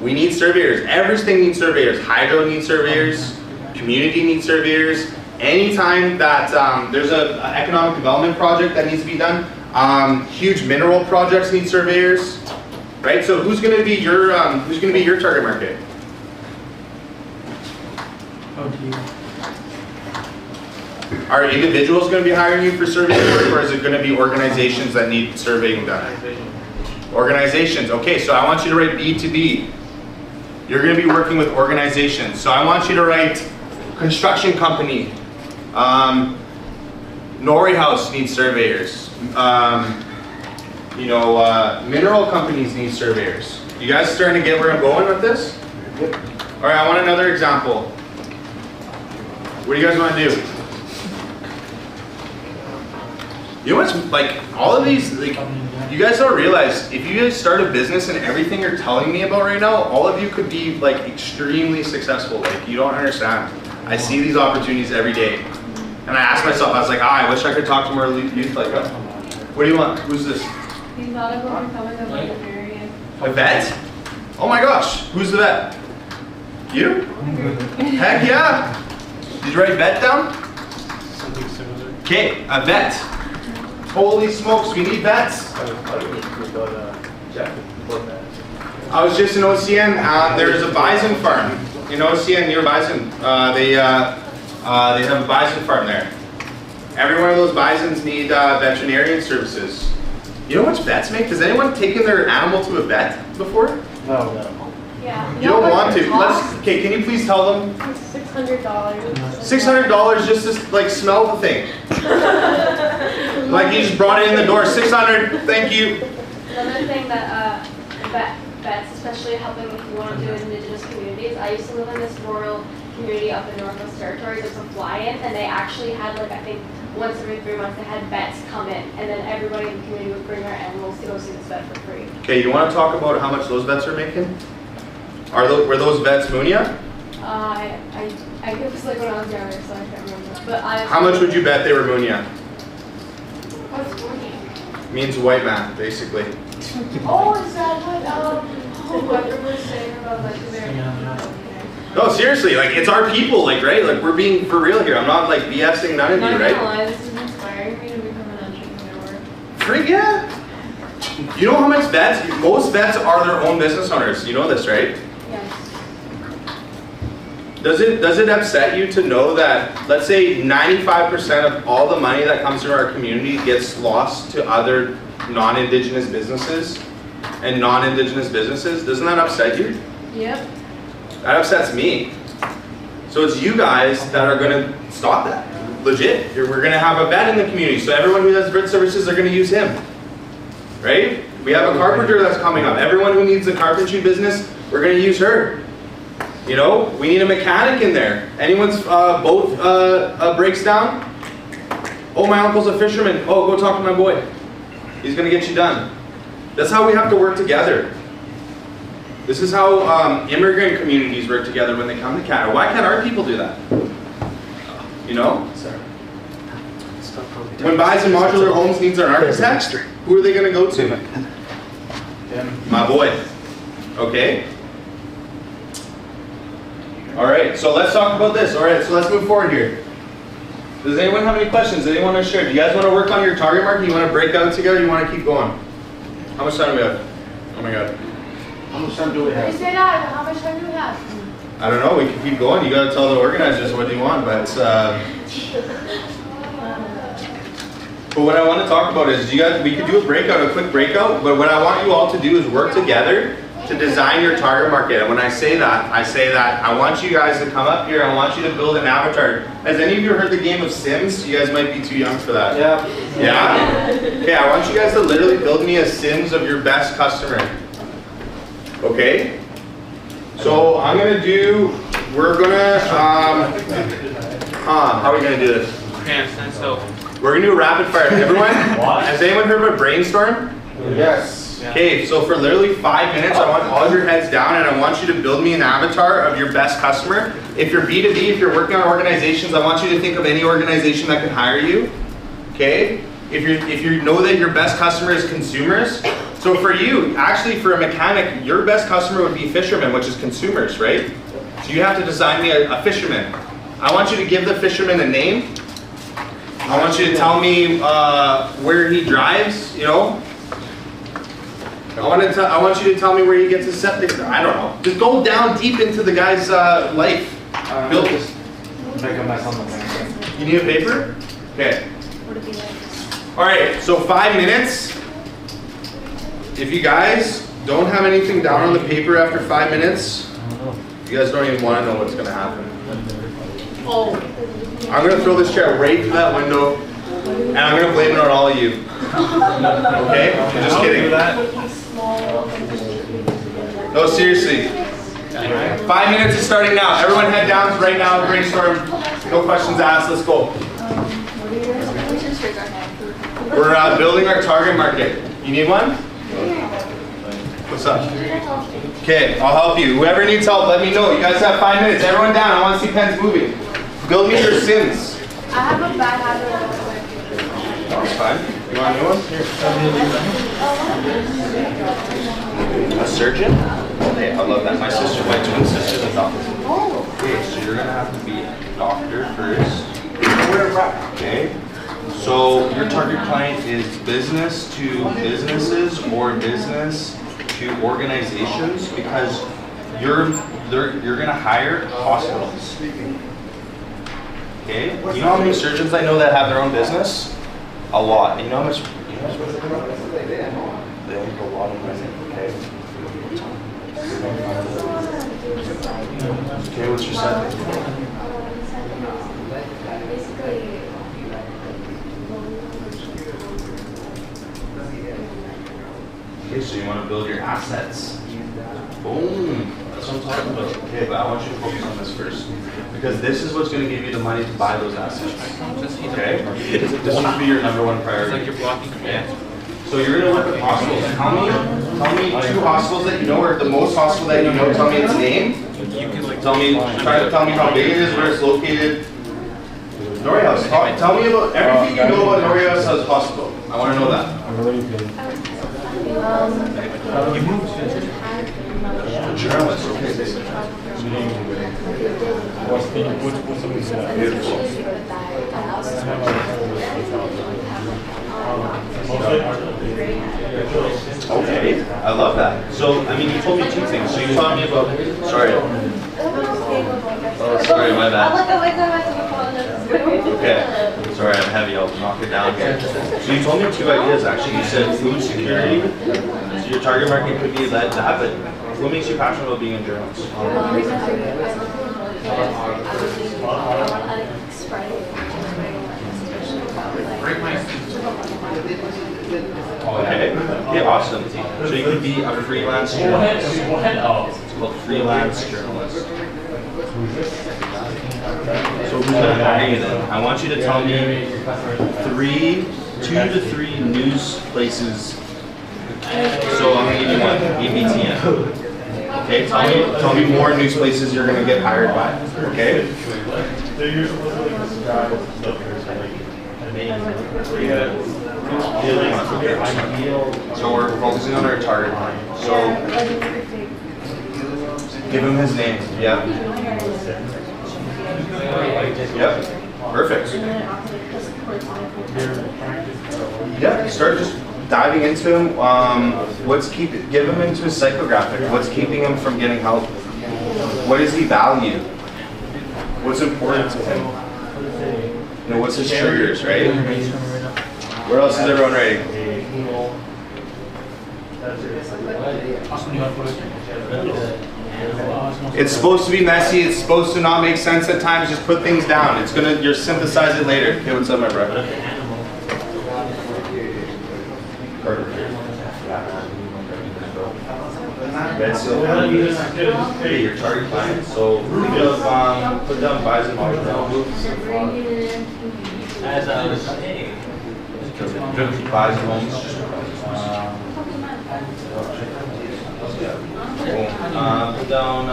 We need surveyors. Everything needs surveyors. Hydro needs surveyors. Community needs surveyors. Anytime that there's an economic development project that needs to be done, huge mineral projects need surveyors, right? So who's going to be your target market? Are individuals going to be hiring you for surveying work, or is it going to be organizations that need surveying done? Organizations. Okay, so I want you to write B2B. You're going to be working with organizations. So I want you to write construction company. Nori House needs surveyors. Mineral companies need surveyors. You guys starting to get where I'm going with this?
Yep.
All right, I want another example. What do you guys want to do? You know what's like, all of these, like, you guys don't realize, if you guys start a business and everything you're telling me about right now, all of you could be like extremely successful. Like, you don't understand. I see these opportunities every day. And I ask myself, I was like, I wish I could talk to more youth like that. What do you want? Who's this?
He thought about becoming a veterinarian.
A vet? Oh my gosh, who's the vet? You? Heck yeah! Did you write vet down?
Something similar.
Okay, a vet. Holy smokes, we need vets. I was just in OCN, there's a bison farm. In OCN, near bison. They have a bison farm there. Every one of those bisons need veterinarian services. You know how much vets make? Has anyone taken their animal to a vet before?
No.
Yeah.
You don't want to. Okay, can you please tell them?
It's $600.
$600 just to like smell the thing. Like you just brought it in the door. $600. Thank you.
Another thing that vets, especially helping if you want to do indigenous communities. I used to live in this rural community up in Northwest Territories. It's a fly-in, and they actually had, like, I think once every 3 months they had vets come in, and then everybody in the community would bring their animals to go see this vet for free.
Okay, you want to talk about how much those vets are making? Were those vets Munia?
I it was like when I was younger, so I can't remember. But
How much would you bet they were Munia?
What's money?
Means white man, basically.
Oh, is that what was saying about like their
No, seriously, like it's our people, like, right? Like we're being for real here. I'm not like BSing none of
Not
you,
gonna
right?
lie, this is inspiring me to become an entrepreneur.
Freak yeah. You know how much vets? Most vets are their own business owners. You know this, right?
yes.
Does it upset you to know that, let's say 95% of all the money that comes from our community gets lost to other non-Indigenous businesses and non-Indigenous businesses? Doesn't that upset you?
Yep.
That upsets me. So it's you guys that are going to stop that. Legit. We're going to have a vet in the community, so everyone who has vet services are going to use him. Right? We have a carpenter that's coming up. Everyone who needs a carpentry business, we're going to use her. You know, we need a mechanic in there. Anyone's boat breaks down? Oh, my uncle's a fisherman. Oh, go talk to my boy. He's going to get you done. That's how we have to work together. This is how immigrant communities work together when they come to Canada. Why can't our people do that? You know? When Bison Modular Homes needs an architect, who are they going to go to? My boy. Okay? Alright, so let's talk about this. Alright, so let's move forward here. Does anyone have any questions? Does anyone want to share? Do you guys want to work on your target market? You want to break out together? You want to keep going? How much time do we have? Oh my god.
How much time do we
They
have?
say that. How much time do we have?
I don't know, we can keep going. You gotta tell the organizers what you want, but what I want to talk about is we could do a quick breakout, but what I want you all to do is work together to design your target market. And when I say that, I want you guys to come up here, I want you to build an avatar. Has any of you heard the game of Sims? You guys might be too young for that.
Yeah.
Yeah? Okay, I want you guys to literally build me a Sims of your best customer. Okay? So how are we gonna, how are we gonna do this? We're gonna do a rapid fire. Everyone, has anyone heard of a brainstorm?
Yes.
Okay, so for literally 5 minutes, I want all of your heads down and I want you to build me an avatar of your best customer. If you're B2B, if you're working on organizations, I want you to think of any organization that can hire you. Okay? If you know that your best customer is consumers, so for you, actually for a mechanic, your best customer would be fishermen, which is consumers, right? So you have to design me a fisherman. I want you to give the fisherman a name. I want you to tell me where he drives, you know? I want you to tell me where he gets his septic. I don't know. Just go down deep into the guy's life.
Just make a mess on the thing.
You need a paper? Okay.
Would it be like?
All right, so 5 minutes. If you guys don't have anything down on the paper after 5 minutes, you guys don't even want to know what's going to happen.
Oh.
I'm going to throw this chair right through that window, and I'm going to blame it on all of you. Okay? I'm just kidding. No, seriously. 5 minutes is starting now. Everyone head down right now, brainstorm. No questions asked, let's go. We're building our target market. You need one? What's up? Okay, I'll help you. Whoever needs help, let me know. You guys have 5 minutes. Everyone down. I want to see pens moving. Build me your sins.
I have a bad habit of
That's fine. You want a new one? A surgeon? Hey, I love that. My twin sister's a doctor. Okay, so you're gonna have to be a doctor first. Okay. So your target client is business to businesses or business to organizations because you're gonna hire hospitals. Okay. You know how many surgeons I know that have their own business? A lot. And you know how much? They make a lot of money. Okay. Okay, what's your second? Okay, so you want to build your assets. Boom. That's what I'm talking about. Okay, but I want you to focus on this first. Because this is what's going to give you the money to buy those assets. Okay? This should be your number one priority.
It's like you're blocking command.
So you're going to look at hospitals. Tell me 2 hospitals that you know, or the most hospital that you know. Tell me its name. Try to tell me how big it is, where it's located. Nori House. Tell me about everything you know about Nori House Hospital. I want to know that. A journalist. Okay. Beautiful. Okay, I love that. So, I mean, you told me 2 things. So you taught me about, sorry. Oh, sorry, my bad. Okay, sorry, I'm heavy. I'll knock it down here. So you told me 2 ideas, actually. You said food security. So your target market could be that, but what makes you passionate about being a journalist? Okay. Okay, awesome. So you could be a freelance journalist. It's called freelance journalist. So who's going to hire you then? I want you to tell me 2 to 3 news places. So I'm going to give you one, NHCN. Okay, tell me more news places you're going to get hired by. Okay? So we're focusing on our target line. So give him his name. Yeah. Yep. Perfect. Yeah. Start just diving into him. Give him into his psychographic. What's keeping him from getting help? What does he value? What's important to him? You know, what's his triggers, right? Where else is everyone writing? It's supposed to be messy. It's supposed to not make sense at times. Just put things down. You'll synthesize it later. Okay, what's up, my brother? Okay, your target client. So put down buys and models. Buys and homes. Put down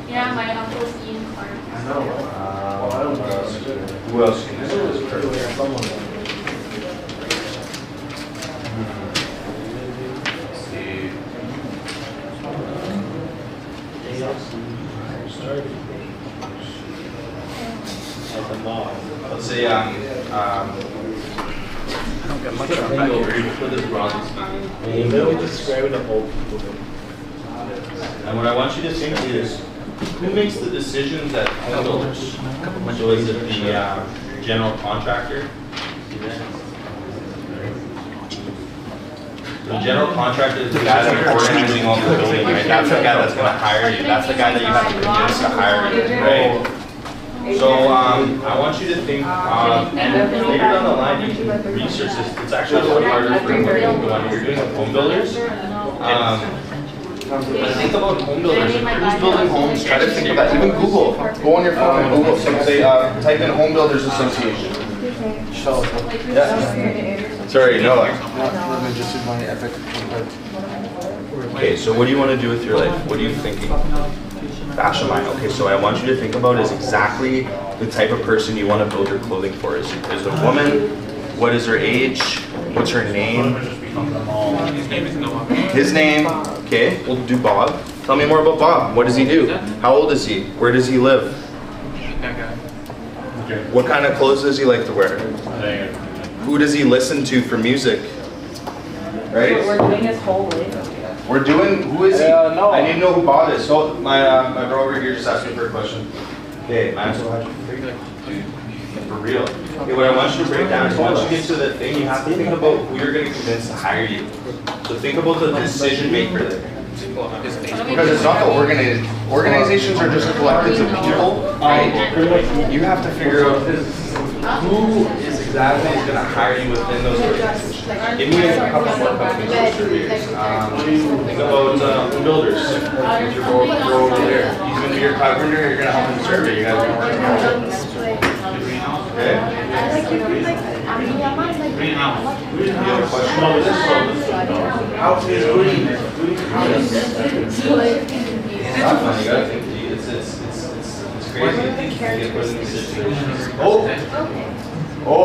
Yeah, my uncle's Ian Clark.
I know.
who else can do this perfect? Let's say I don't get much on over here for this broadly speaking.
You literally describing the whole people.
And what I want you to think is, who makes the decisions at home builders? So is it the general contractor? The general contractor is the guy that's organizing all the building, right? That's the guy that's gonna hire you. That's the guy that you have to convince to hire you, right? So I want you to think, and later down the line you can research this. It's actually a little harder for when you're doing with home builders. Think about home builders. Who's building homes? Try to think of that. Even Google. Go on your phone and Google. So say, type in Home Builders Association. Yeah. Sorry, no.
Let me just use my epic.
Okay, so what do you want to do with your life? What are you thinking? Mastermind. Okay, so what I want you to think about is exactly the type of person you want to build your clothing for. Is it a woman? What is her age? What's her name? His name. Okay, we'll do Bob. Tell me more about Bob. What does he do? How old is he? Where does he live? What kind of clothes does he like to wear? Who does he listen to for music? Right?
We're doing his whole life.
We're doing, who is he?
No.
I need to know who Bob is. So my bro over here just asked me for a question. Okay, man, so how'd you figure? For real. Okay, what I want you to break down is once you get to the thing, you have to think about who you're going to convince to hire you. So think about the decision maker there. Because it's not the organizations are just collectives of people, right? You have to figure out who is exactly going to hire you within those organizations. Give me a couple more companies or surveyors. Think about home builders. If you're over there, he's going to be your carpenter, you're going to help him survey. You guys are going to work together. Okay? You have a question about this?
How is green?
It's not funny, you gotta think. It's crazy to think you can get put in these situations. Oh!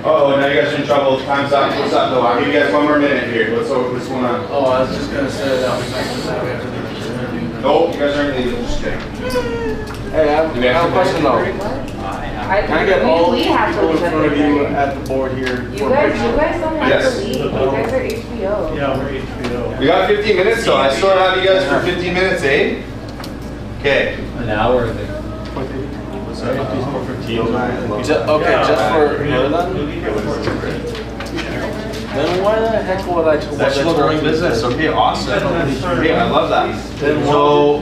Now you guys are in trouble. Time's up. What's up, though? I'll give you guys one more minute here. What's going on?
Oh, I was just gonna say that we have to do this interview.
Nope, you guys aren't leaving. Just kidding.
Hey, I have a question though. Can I get all the
We have to
people in
leave
front of you at the board here?
You guys don't have
Yes.
to leave. You guys are HBO.
Yeah, we're HBO.
We got 15 minutes, so I still have you guys for 15 minutes, eh? Okay.
An hour, I think.
Okay, just for Northern? Then why the heck would I tell
That's still growing business. Okay, awesome. Okay, I love that. So,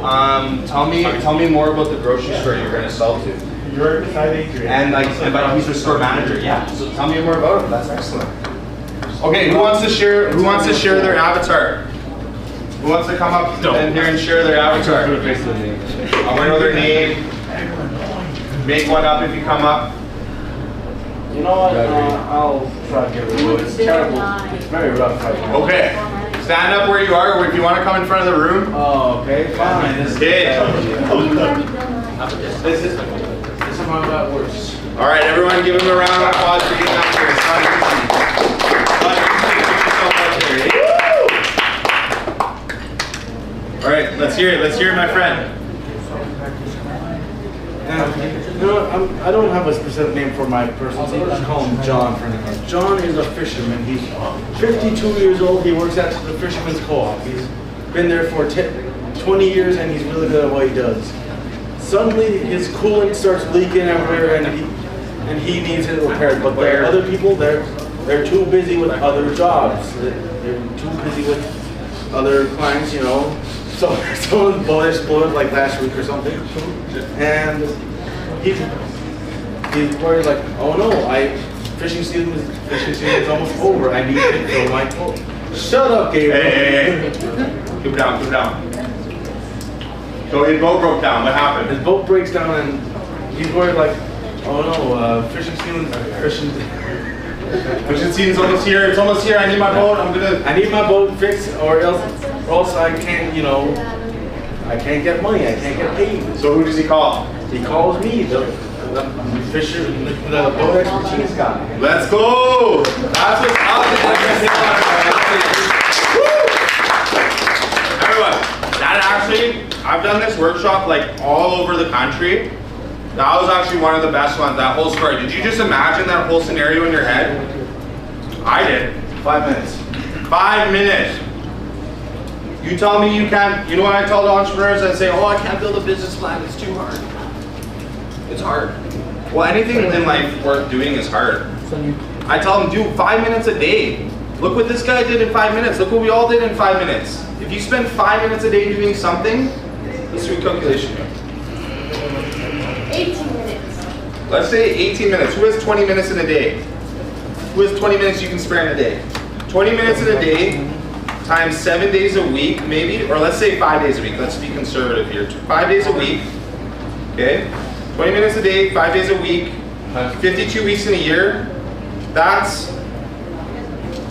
tell me more about the grocery store you're going to sell to.
You're excited.
And but he's a store manager. Yeah. So tell me more about him. That's excellent. Okay, who wants to share their avatar? Who wants to come up and here and share their avatar? I want to know their name. Make one up if you come up.
You know what? I'll try to get rid of it. It's terrible. It's very rough right now.
Okay. Stand up where you are, or if you want to come in front of the room.
Oh, okay, fine.
Okay.
This is how that works.
All right, everyone, give him a round of applause for getting up here. It's not easy. All right, let's hear it. Let's hear it, my friend.
You know, I don't have a specific name for my person, so I'll just call him John for now. John is a fisherman. He's 52 years old. He works at the Fisherman's Co-op. He's been there for 20 years, and he's really good at what he does. Suddenly, his coolant starts leaking everywhere, and he needs it repaired. But there are other people, they're too busy with other jobs. They're too busy with other clients, you know. So someone's boat exploded like last week or something, and he's worried like, oh no, fishing season is almost over. I need to fill my boat. Shut up, Gabriel.
Hey. Keep down. So his boat broke down. What happened?
His boat breaks down and he's worried like, oh no, fishing
season's almost here. It's almost here. I need my boat.
I need my boat fixed, or else I can't, you know, I can't get money. I can't get paid.
So who does he call?
He calls me, the boat expertise guy.
Let's go. That's what's up. Everyone, that actually, I've done this workshop like all over the country. That was actually one of the best ones, that whole story. Did you just imagine that whole scenario in your head? I did.
5 minutes.
5 minutes. You tell me you can't, you know what I tell the entrepreneurs that say, oh, I can't build a business plan, it's too hard. It's hard. Well, anything in life worth doing is hard. I tell them, do 5 minutes a day. Look what this guy did in 5 minutes. Look what we all did in 5 minutes. If you spend 5 minutes a day doing something, let's do a calculation.
18 minutes.
Let's say 18 minutes. Who has 20 minutes in a day? Who has 20 minutes you can spare in a day? 20 minutes in a day times 7 days a week, maybe, or let's say 5 days a week. Let's be conservative here. 5 days a week, okay? 20 minutes a day, 5 days a week, 52 weeks in a year. That's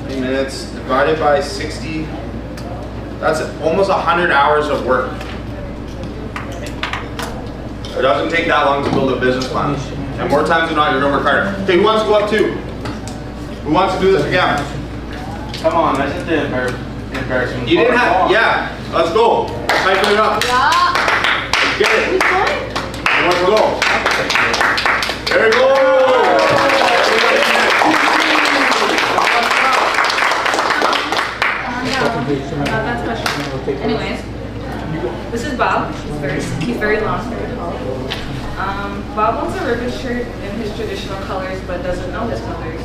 20 minutes divided by 60. That's almost 100 hours of work. It doesn't take that long to build a business plan. And more times than not, you're gonna work harder. Okay, who wants to go up too? Who wants to do this again?
Come on, that's just embarrassing.
You didn't have, yeah, let's go. Type it up.
Yeah.
Let's get it.
Who's going?
Who wants to go? There we go.
That's question. Anyways, this is Bob. He's very long, very tall. Bob owns a ribbon shirt in his traditional colors, but doesn't know his colors.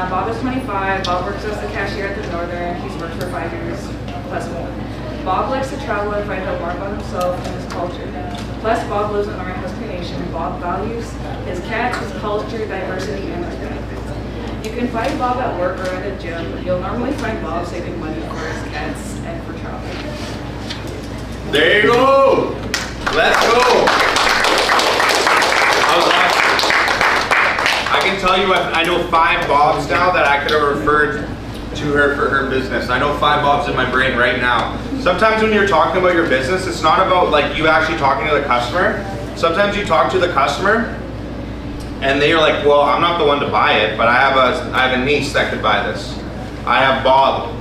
Bob is 25. Bob works as a cashier at the Northern. He's worked for 5 years plus more. Bob likes to travel and find out more about himself and his culture. Plus, Bob lives in Orange Nation. Bob values his cats, his culture, diversity, and respect. You can find Bob at work or at a gym. You'll normally find Bob saving money for his cats and for travel.
There you go. Let's go. I can tell you, I know 5 Bobs now that I could have referred to her for her business. I know 5 Bobs in my brain right now. Sometimes when you're talking about your business, it's not about like you actually talking to the customer. Sometimes you talk to the customer and they are like, well, I'm not the one to buy it, but I have a niece that could buy this. I have Bob.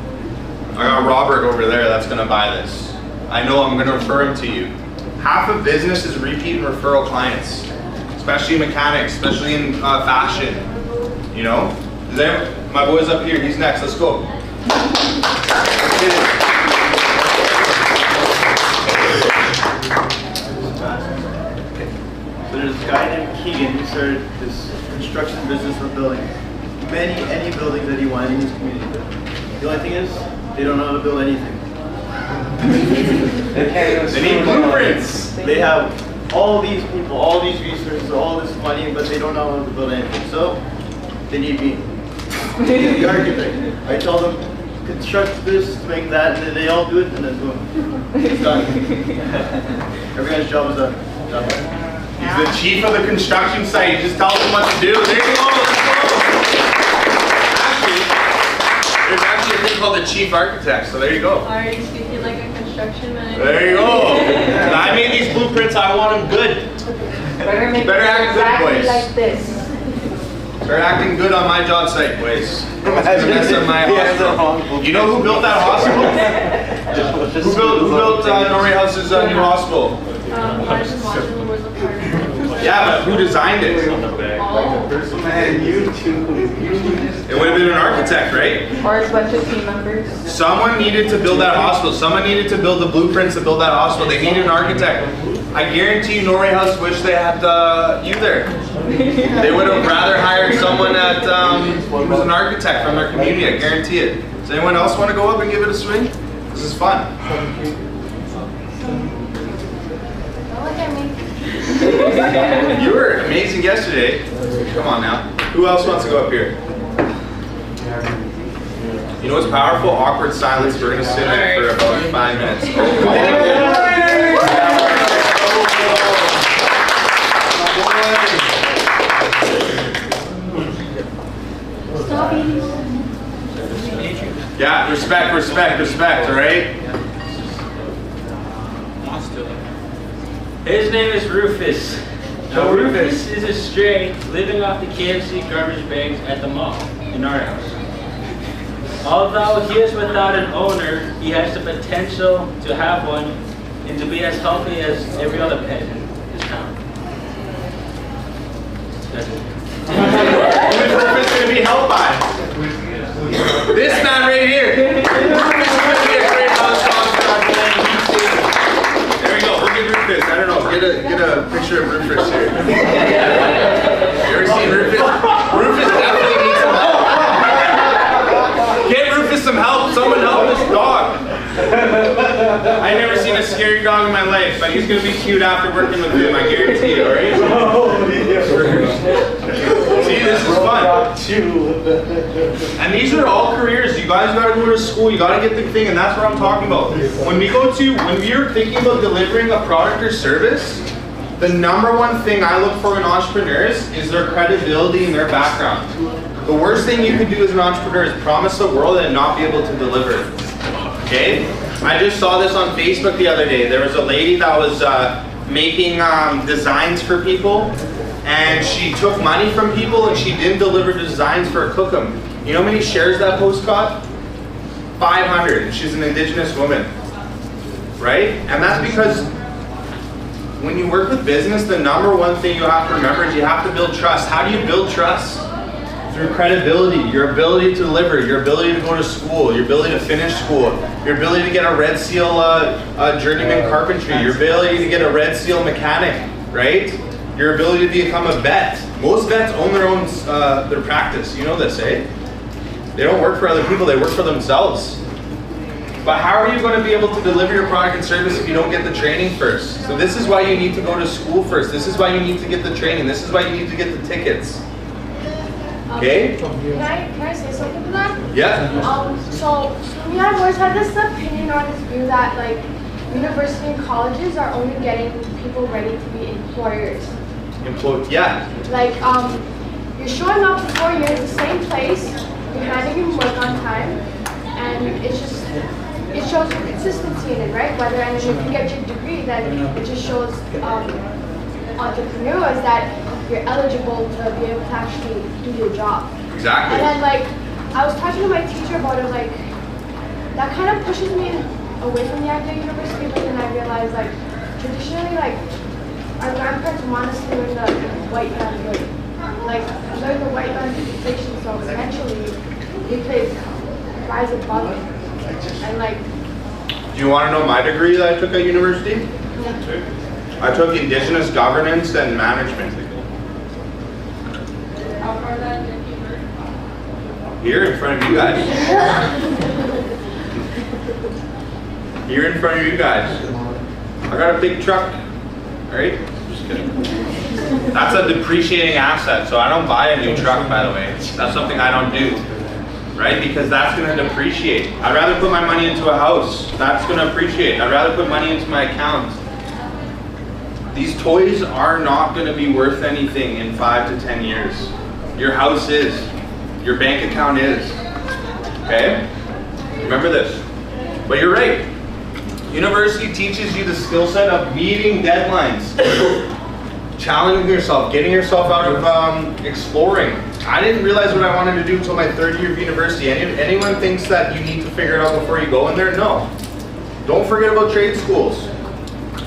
I got Robert over there that's gonna buy this. I know I'm gonna refer him to you. Half of business is repeat and referral clients, especially mechanics, especially in fashion. You know? Is there, my boy's up here, he's next, let's go.
So there's a guy named Keegan who started this construction business for buildings. Any buildings that he wanted in his community. The only thing is, they don't know how to build anything.
They need blueprints.
They have all these people, all these resources, all this money, but they don't know how to build anything. So, they need me. The architect. I tell them, construct this, make that, and then they all do it, and then boom. It's done. Everyone's job is done.
He's the chief of the construction site. You just tell him what to do. There you go. Let's go. There's actually a thing called the chief architect. So there you go.
Are you speaking like a construction manager?
There you go. I made these blueprints. I want them good. Better act good, boys.
Like this.
They're acting good on my job site, boys. Mess up my hospital. You know who built that hospital? who built Norway House's new hospital?
I just watched them was a part of it.
Yeah, but who designed it?
Man, you too.
It would have been an architect, right?
Or a bunch of team members.
Someone needed to build that hospital. Someone needed to build the blueprints to build that hospital. They needed an architect. I guarantee you Norway House wish they had you there. They would have rather hired someone that who was an architect from their community. I guarantee it. Does anyone else want to go up and give it a swing? This is fun.
Don't look at me.
You were amazing yesterday. Come on now. Who else wants to go up here? You know what's powerful? Awkward silence. We're going to sit in it for about 5 minutes.
Stop eating.
Yeah, respect, all right?
His name is Rufus. Now Rufus is a stray living off the KFC garbage bags at the mall in our house. Although he is without an owner, he has the potential to have one and to be as healthy as every other pet in this town. That's it.
Who is Rufus going to be helped by? This man right here. Rufus is going to be a great house sponsor. cute dog in my life, but he's gonna be cute after working with him, I guarantee you, alright? See, this is fun. And these are all careers. You guys gotta go to school, you gotta get the thing, and that's what I'm talking about. When you're thinking about delivering a product or service, the number one thing I look for in entrepreneurs is their credibility and their background. The worst thing you can do as an entrepreneur is promise the world and not be able to deliver. Okay? I just saw this on Facebook the other day. There was a lady that was making designs for people, and she took money from people and she didn't deliver the designs for Cook 'em. You know how many shares that post got? 500. She's an Indigenous woman. Right? And that's because when you work with business, the number one thing you have to remember is you have to build trust. How do you build trust? Through credibility, your ability to deliver, your ability to go to school, your ability to finish school, your ability to get a Red Seal journeyman carpentry, your ability to get a Red Seal mechanic, right? Your ability to become a vet. Most vets own their practice. You know this, eh? They don't work for other people, they work for themselves. But how are you going to be able to deliver your product and service if you don't get the training first? So this is why you need to go to school first. This is why you need to get the training. This is why you need to get the tickets. Okay?
Can I say something to that?
Yeah.
So me, I've always had this opinion or this view that like university and colleges are only getting people ready to be employers.
Yeah.
Like you're showing up for 4 years, the same place, you're handing in work on time, and it shows your consistency in it, right? Whether and if you get your degree, then it just shows entrepreneurs that you're eligible to be able to actually do your job.
Exactly.
And then like I was talking to my teacher about it, like that kind of pushes me away from the idea of university, but then I realized like traditionally like our grandparents want us to learn the white man way. Like learn the white man's education, so eventually we could rise above it. And like,
do you want to know my degree that I took at university?
yeah.
I took Indigenous Governance and Management.
How far that did you work?
Here in front of you guys. Here in front of you guys. I got a big truck, right? Just kidding. That's a depreciating asset, so I don't buy a new truck, by the way. That's something I don't do, right? Because that's going to depreciate. I'd rather put my money into a house. That's going to appreciate. I'd rather put money into my account. These toys are not going to be worth anything in 5 to 10 years. Your house is. Your bank account is. Okay? Remember this. But you're right. University teaches you the skill set of meeting deadlines, challenging yourself, getting yourself out of exploring. I didn't realize what I wanted to do until my 3rd year of university. Anyone thinks that you need to figure it out before you go in there? No. Don't forget about trade schools.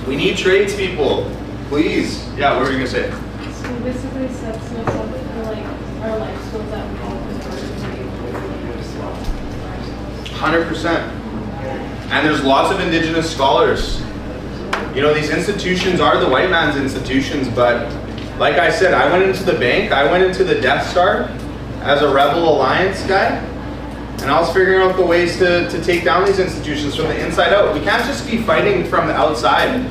We need tradespeople. Please. Yeah, what were you going to say?
So basically sets us up for like our life skills that we have in order to be able to
100%. And there's lots of Indigenous scholars. You know, these institutions are the white man's institutions, but like I said, I went into the bank, I went into the Death Star as a Rebel Alliance guy, and I was figuring out the ways to take down these institutions from the inside out. We can't just be fighting from the outside.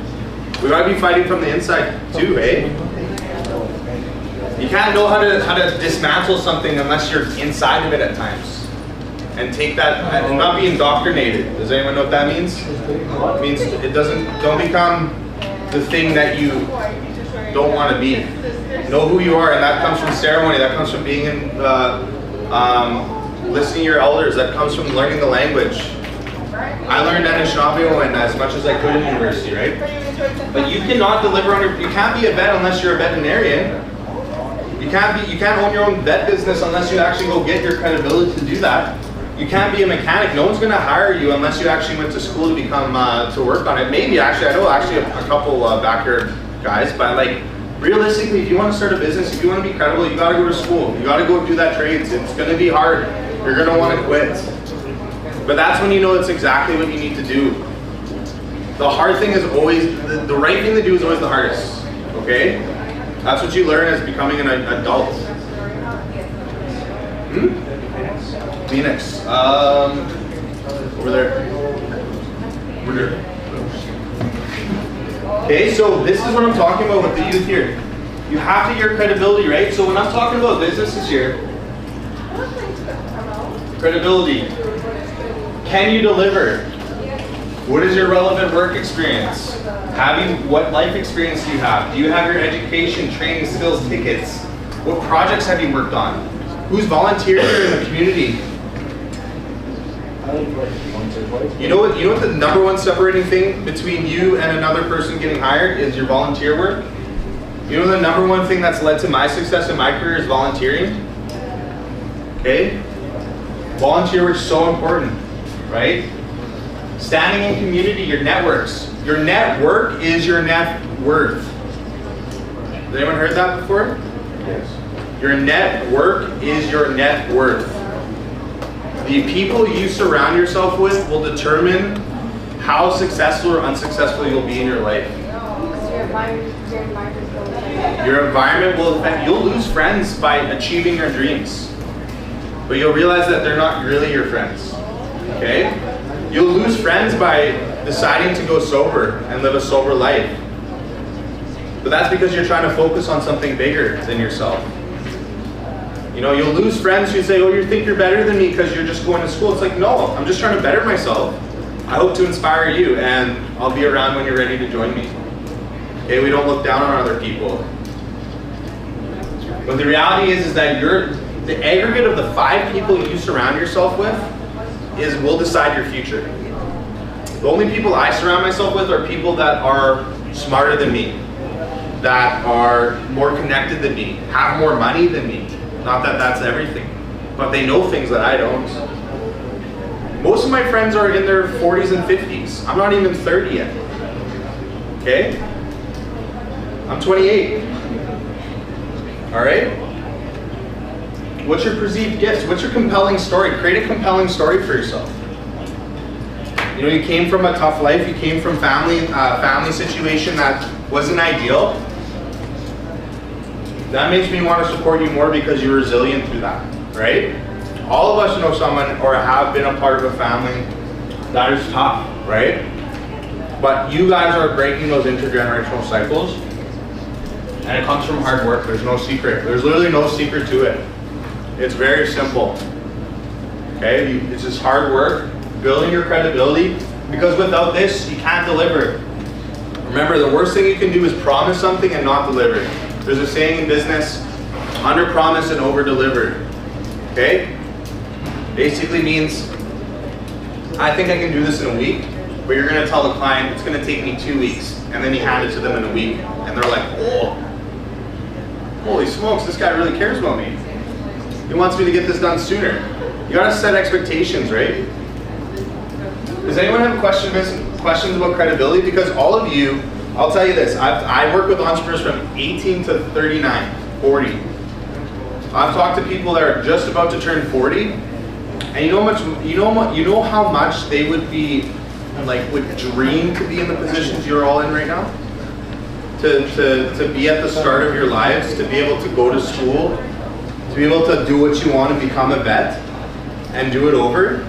We gotta be fighting from the inside too, eh? You can't know how to dismantle something unless you're inside of it at times. And take that, and not be indoctrinated. Does anyone know what that means? It means don't become the thing that you don't want to be. Know who you are, and that comes from ceremony, that comes from being in, listening to your elders, that comes from learning the language. I learned NHCN as much as I could in university, right? But you cannot deliver you can't be a vet unless you're a veterinarian. You can't own your own vet business unless you actually go get your credibility to do that. You can't be a mechanic. No one's going to hire you unless you actually went to school to become to work on it. Maybe actually, I know actually a couple backyard guys, but like realistically, if you want to start a business, if you want to be credible, you got to go to school. You got to go do that trades. It's going to be hard. You're going to want to quit. But that's when you know it's exactly what you need to do. The hard thing is always the right thing to do is always the hardest. Okay, that's what you learn as becoming an adult. Phoenix. Over there. Over there. Okay, so this is what I'm talking about with the youth here. You have to hear credibility, right? So when I'm talking about businesses here, credibility. Can you deliver? What is your relevant work experience? What life experience do you have? Do you have your education, training, skills, tickets? What projects have you worked on? Who's volunteered here in the community? You know what the number one separating thing between you and another person getting hired is your volunteer work? You know the number one thing that's led to my success in my career is volunteering? Okay? Volunteer work is so important, right? Standing in community, your networks. Your network is your net worth. Has anyone heard that before? Yes. Your network is your net worth. The people you surround yourself with will determine how successful or unsuccessful you'll be in your life. Your environment will affect, you'll lose friends by achieving your dreams. But you'll realize that they're not really your friends, okay? You'll lose friends by deciding to go sober and live a sober life. But that's because you're trying to focus on something bigger than yourself. You know, you'll lose friends who say, oh, you think you're better than me because you're just going to school. It's like, no, I'm just trying to better myself. I hope to inspire you, and I'll be around when you're ready to join me. Okay, we don't look down on other people. But the reality is that the aggregate of the 5 people you surround yourself with will decide your future. The only people I surround myself with are people that are smarter than me, that are more connected than me, have more money than me. Not that that's everything, but they know things that I don't. Most of my friends are in their 40s and 50s. I'm not even 30 yet. Okay? I'm 28. All right? What's your perceived gifts? What's your compelling story? Create a compelling story for yourself. You know, you came from a tough life. You came from family situation that wasn't ideal. That makes me want to support you more because you're resilient through that, right? All of us know someone or have been a part of a family that is tough, right? But you guys are breaking those intergenerational cycles, and it comes from hard work. There's no secret. There's literally no secret to it. It's very simple, okay? It's just hard work, building your credibility, because without this, you can't deliver. Remember, the worst thing you can do is promise something and not deliver. There's a saying in business, under promise and over deliver, okay? Basically means, I think I can do this in a week, but you're gonna tell the client, it's gonna take me 2 weeks, and then you hand it to them in a week, and they're like, oh, holy smokes, this guy really cares about me. He wants me to get this done sooner. You gotta set expectations, right? Does anyone have questions about credibility? Because all of you, I'll tell you this, I work with entrepreneurs from 18 to 39, 40. I've talked to people that are just about to turn 40, and you know how much they would be, like, would dream to be in the positions you're all in right now? To be at the start of your lives, to be able to go to school, to be able to do what you want and become a vet, and do it over.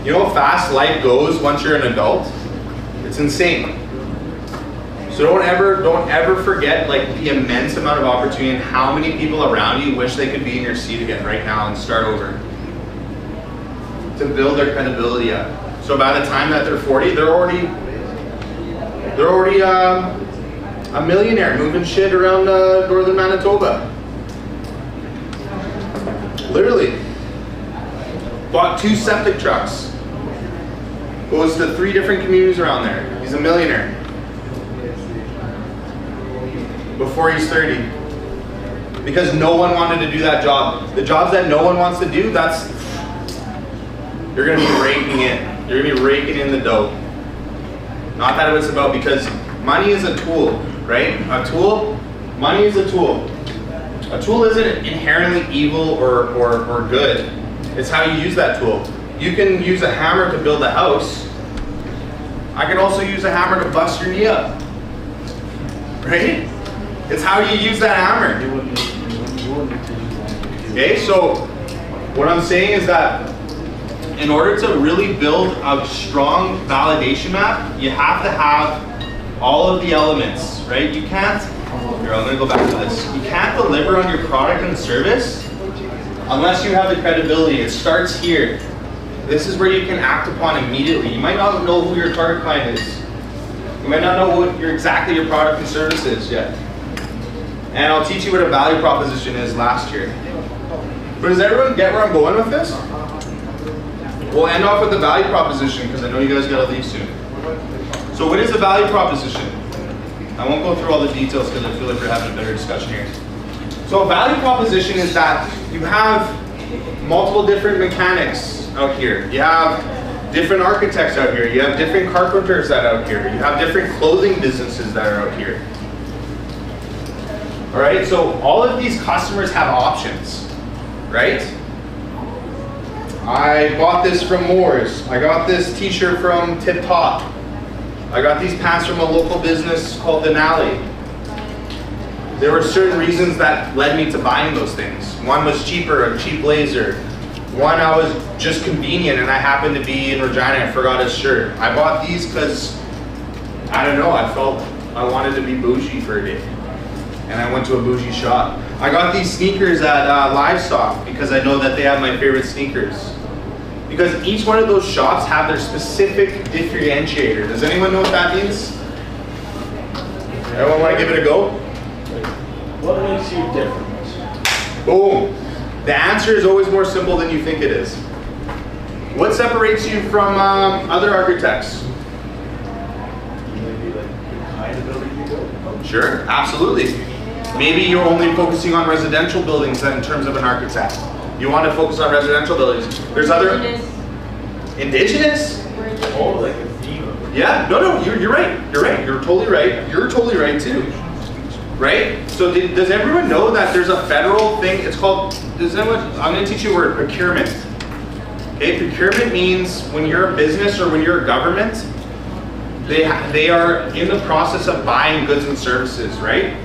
You know how fast life goes once you're an adult? It's insane. So don't ever forget, like, the immense amount of opportunity and how many people around you wish they could be in your seat again right now and start over. To build their credibility up. So by the time that they're 40, they're already a millionaire moving shit around northern Manitoba. Literally. Bought 2 septic trucks. Goes to 3 different communities around there. He's a millionaire. Before he's 30. Because no one wanted to do that job. The jobs that no one wants to do, you're gonna be raking in. You're gonna be raking in the dough. Not that it's about, because money is a tool, right? Money is a tool. A tool isn't inherently evil or good. It's how you use that tool. You can use a hammer to build a house. I can also use a hammer to bust your knee up. Right? It's how you use that hammer. Okay, so what I'm saying is that in order to really build a strong validation map, you have to have all of the elements, right? You can't, here, I'm gonna go back to this. You can't deliver on your product and service unless you have the credibility. It starts here. This is where you can act upon immediately. You might not know who your target client is. You might not know what exactly your product and service is yet. And I'll teach you what a value proposition is last year. But does everyone get where I'm going with this? We'll end off with the value proposition because I know you guys gotta leave soon. So what is the value proposition? I won't go through all the details because I feel like we're having a better discussion here. So a value proposition is that you have multiple different mechanics out here. You have different architects out here. You have different carpenters that are out here. You have different clothing businesses that are out here. All right, so all of these customers have options, right? I bought this from Moore's. I got this t-shirt from Tip Top. I got these pants from a local business called Denali. There were certain reasons that led me to buying those things. One was cheaper, a cheap blazer. One, I was just convenient and I happened to be in Regina and forgot a shirt. I bought these because, I don't know, I felt I wanted to be bougie for a day. And I went to a bougie shop. I got these sneakers at Livestock because I know that they have my favorite sneakers. Because each one of those shops have their specific differentiator. Does anyone know what that means? Everyone want to give it a go?
What makes you different?
Boom. The answer is always more simple than you think it is. What separates you from other architects?
Maybe like the kind of building you build?
Sure, absolutely. Maybe you're only focusing on residential buildings in terms of an architect. You want to focus on residential buildings. There's other... Indigenous?
Oh, like a theme.
Yeah, no, you're right. You're right. You're totally right. You're totally right too. Right? So does everyone know that there's a federal thing? It's called, I'm going to teach you a word, procurement. Okay, procurement means when you're a business or when you're a government, they are in the process of buying goods and services, right?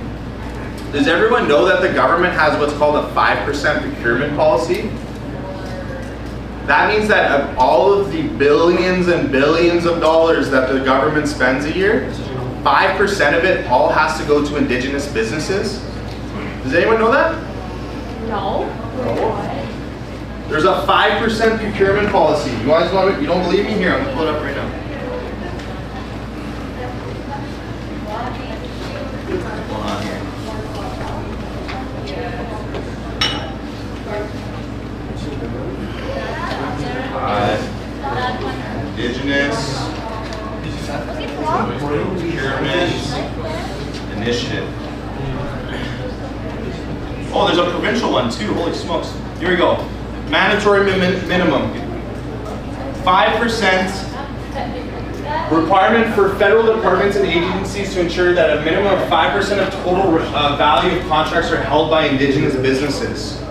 Does everyone know that the government has what's called a 5% procurement policy? That means that of all of the billions and billions of dollars that the government spends a year, 5% of it all has to go to indigenous businesses. Does anyone know that?
No.
There's a 5% procurement policy. You guys want it? You don't believe me? Here, I'm gonna pull it up right now. What's going on here? Indigenous Procurement Initiative. Oh, there's a provincial one too. Holy smokes. Here we go. Mandatory minimum. 5% requirement for federal departments and agencies to ensure that a minimum of 5% of total value of contracts are held by indigenous businesses.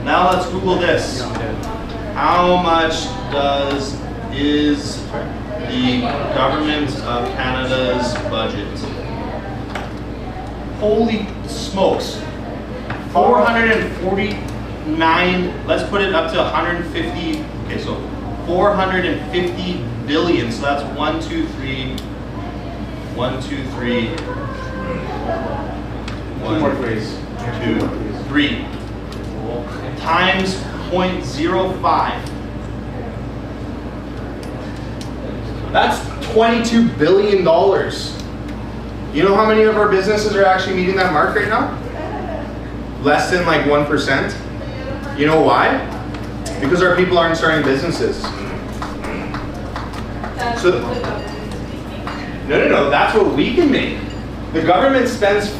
Now let's Google this. How much is the Government of Canada's budget? Holy smokes. 449, let's put it up to 150, okay, so 450 billion, so that's 1, 2, 3, 1, 2, 3, 1, 2, 3, times 0.05. That's $22 billion. You know how many of our businesses are actually meeting that mark right now? Less than like 1%. You know why? Because our people aren't starting businesses. So, no, that's what we can make. The government spends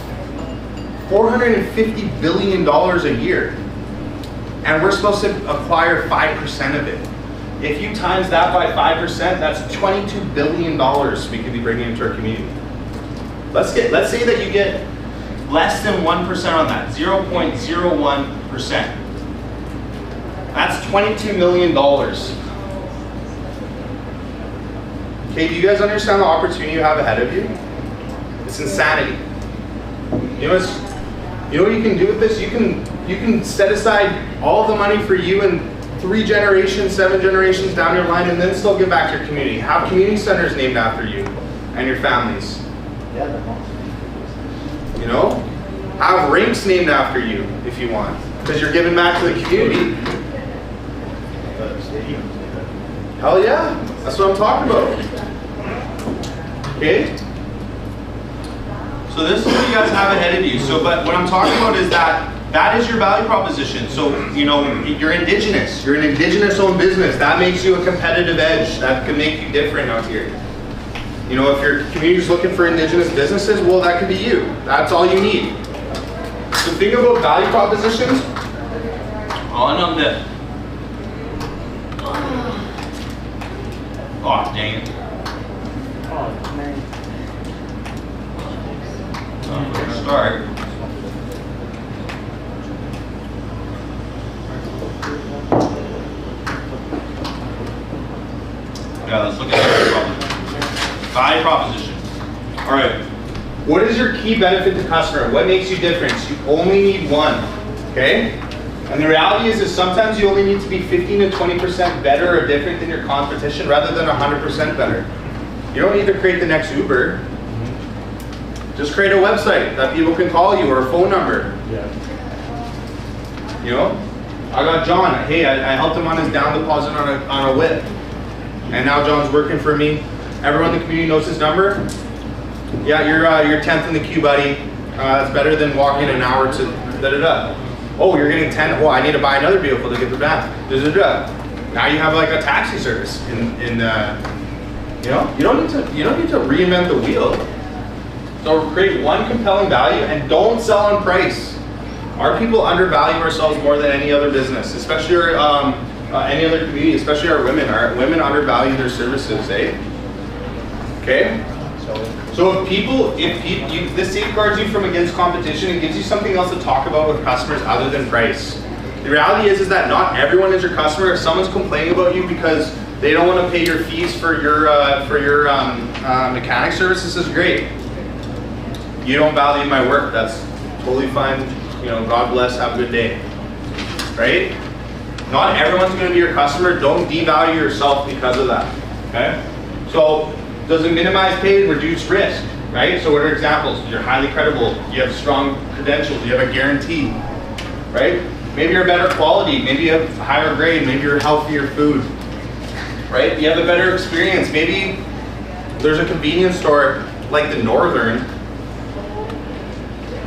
$450 billion a year. And we're supposed to acquire 5% of it. If you times that by 5%, that's $22 billion we could be bringing into our community. Let's say that you get less than 1% on that, 0.01%. That's $22 million. Okay, do you guys understand the opportunity you have ahead of you? It's insanity. You know what you can do with this? You can set aside all the money for you and 3 generations, 7 generations down your line, and then still give back to your community. Have community centers named after you. and your families?
Yeah, the most.
You know? Have rinks named after you if you want, because you're giving back to the community. Hell yeah, that's what I'm talking about. Okay? So this is what you guys have ahead of you. So, but what I'm talking about is that is your value proposition. So, you know, you're indigenous. You're an indigenous-owned business. That makes you a competitive edge. That can make you different out here. You know, if your community's looking for indigenous businesses, well, that could be you. That's all you need. The thing about value propositions, on this. Oh, dang it.
Oh, man.
I'm gonna start. Yeah, let's look at value proposition. All right. What is your key benefit to customer? What makes you different? You only need one. Okay? And the reality is sometimes you only need to be 15 to 20% better or different than your competition rather than 100% better. You don't need to create the next Uber. Just create a website that people can call you or a phone number.
Yeah.
You know? I got John. Hey, I helped him on his down deposit on a whip. And now John's working for me. Everyone in the community knows his number. Yeah, you're 10th in the queue, buddy. That's better than walking an hour to da-da-da. Oh, you're getting 10. Oh, I need to buy another vehicle to get the back. Now you have like a taxi service. You know, you don't need to reinvent the wheel. So create one compelling value and don't sell on price. Our people undervalue ourselves more than any other business, especially any other community, especially our women. Our women undervalue their services, eh? Okay. So if this safeguards you from against competition and gives you something else to talk about with customers other than price. The reality is that not everyone is your customer. If someone's complaining about you because they don't want to pay your fees for your mechanic services, is great. You don't value my work. That's totally fine. You know, God bless. Have a good day. Right? Not everyone's going to be your customer. Don't devalue yourself because of that. Okay? So. Does it minimize pay and reduce risk, right? So what are examples? You're highly credible, you have strong credentials, you have a guarantee, right? Maybe you're better quality, maybe you have higher grade, maybe you're healthier food, right? You have a better experience. Maybe there's a convenience store like the Northern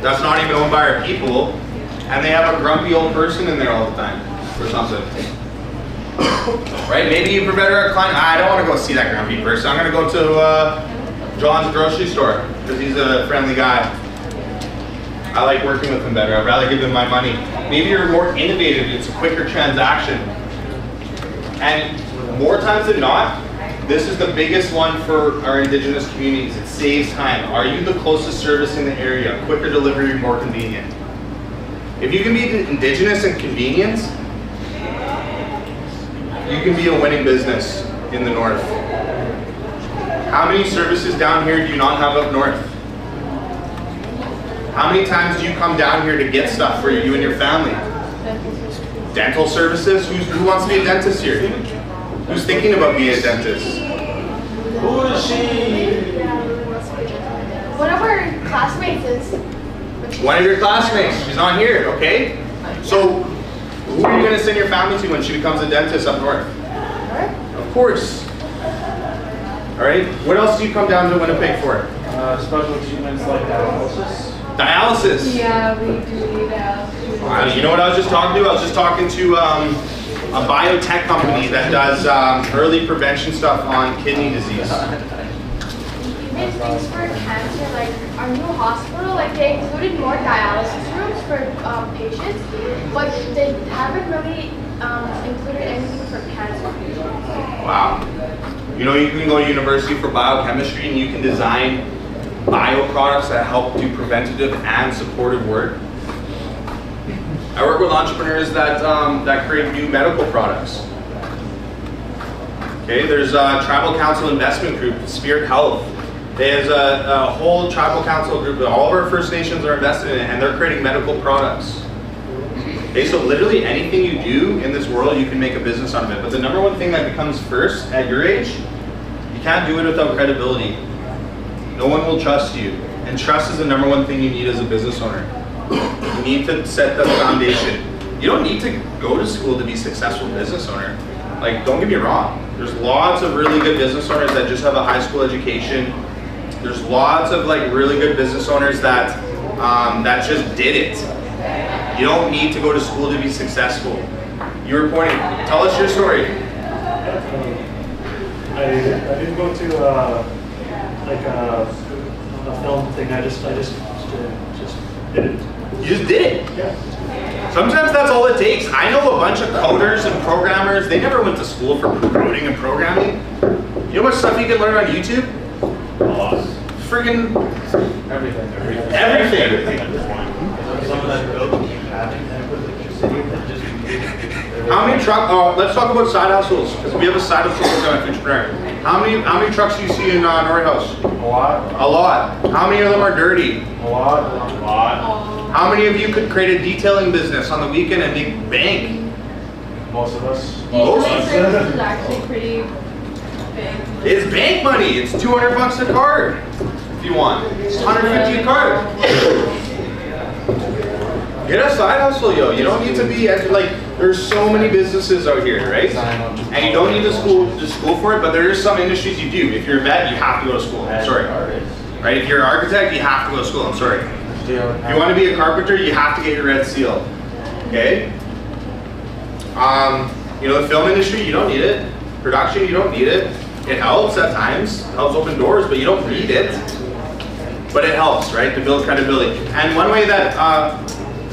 that's not even owned by our people, and they have a grumpy old person in there all the time or something. Right? Maybe you better a client. I don't want to go see that grumpy person. I'm going to go to John's grocery store because he's a friendly guy. I like working with him better. I'd rather give him my money. Maybe you're more innovative. It's a quicker transaction. And more times than not, this is the biggest one for our indigenous communities. It saves time. Are you the closest service in the area? Quicker delivery, more convenient. If you can be indigenous and convenience, you can be a winning business in the north. How many services down here do you not have up north? How many times do you come down here to get stuff for you and your family? Dental services? Who wants to be a dentist here? Who's thinking about being a dentist?
Who is she?
One of our classmates is.
One of your classmates. She's not here, okay? So, who are you going to send your family to when she becomes a dentist up north? Of course. All right. What else do you come down to Winnipeg for?
Special treatments like dialysis.
Dialysis.
Yeah, we do need dialysis.
You know what I was just talking to? I was just talking to a biotech company that does early prevention stuff on kidney disease.
Even things for cancer, like our new hospital, like they included more dialysis rooms for patients, but they haven't really included anything for cancer patients.
Wow. You know, you can go to university for biochemistry and you can design bio products that help do preventative and supportive work. I work with entrepreneurs that create new medical products. Okay, there's a Tribal Council Investment Group, Spirit Health. There's a whole Tribal Council group that all of our First Nations are invested in, and they're creating medical products. Okay, so literally anything you do in this world, you can make a business out of it. But the number one thing that becomes first at your age, you can't do it without credibility. No one will trust you. And trust is the number one thing you need as a business owner. You need to set the foundation. You don't need to go to school to be a successful business owner. Like, don't get me wrong. There's lots of really good business owners that just have a high school education. There's lots of like really good business owners that that just did it. You don't need to go to school to be successful. You were pointing. Tell us your story.
I didn't go to like a film thing. I just did it.
You just did it.
Yeah.
Sometimes that's all it takes. I know a bunch of coders and programmers. They never went to school for coding and programming. You know what stuff you can learn on YouTube? Friggin' everything. How many let's talk about side hustles, because we have a side hustle program at Entrepreneur. How many trucks do you see in Norrie House?
A lot.
A lot. How many of them are dirty?
A lot.
How many of you could create a detailing business on the weekend and make bank?
Most of us.
Most?
Service is actually pretty big.
It's bank money. It's $200 a card if you want. It's $150 a card. Get a side hustle, yo. You don't need to be like. There's so many businesses out here, right? And you don't need to school for it. But there is some industries you do. If you're a vet, you have to go to school. I'm sorry. Right? If you're an architect, you have to go to school. I'm sorry. If you want to be a carpenter, you have to get your red seal. Okay? You know, the film industry, you don't need it. Production, you don't need it. It helps at times. It helps open doors, but you don't need it. But it helps, right, to build credibility. And one way that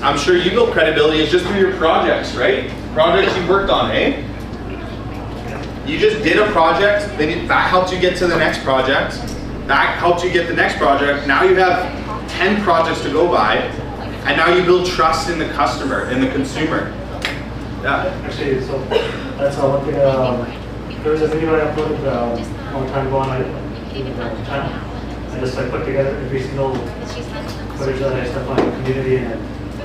I'm sure you build credibility is just through your projects, right? Projects you worked on, eh? You just did a project, then that helped you get to the next project. That helped you get the next project. Now you have 10 projects to go by, and now you build trust in the customer, in the consumer. Yeah.
Actually, so that's one thing. There was a video I uploaded a long time ago on my channel. I just put together every single footage that I stuff on the community, and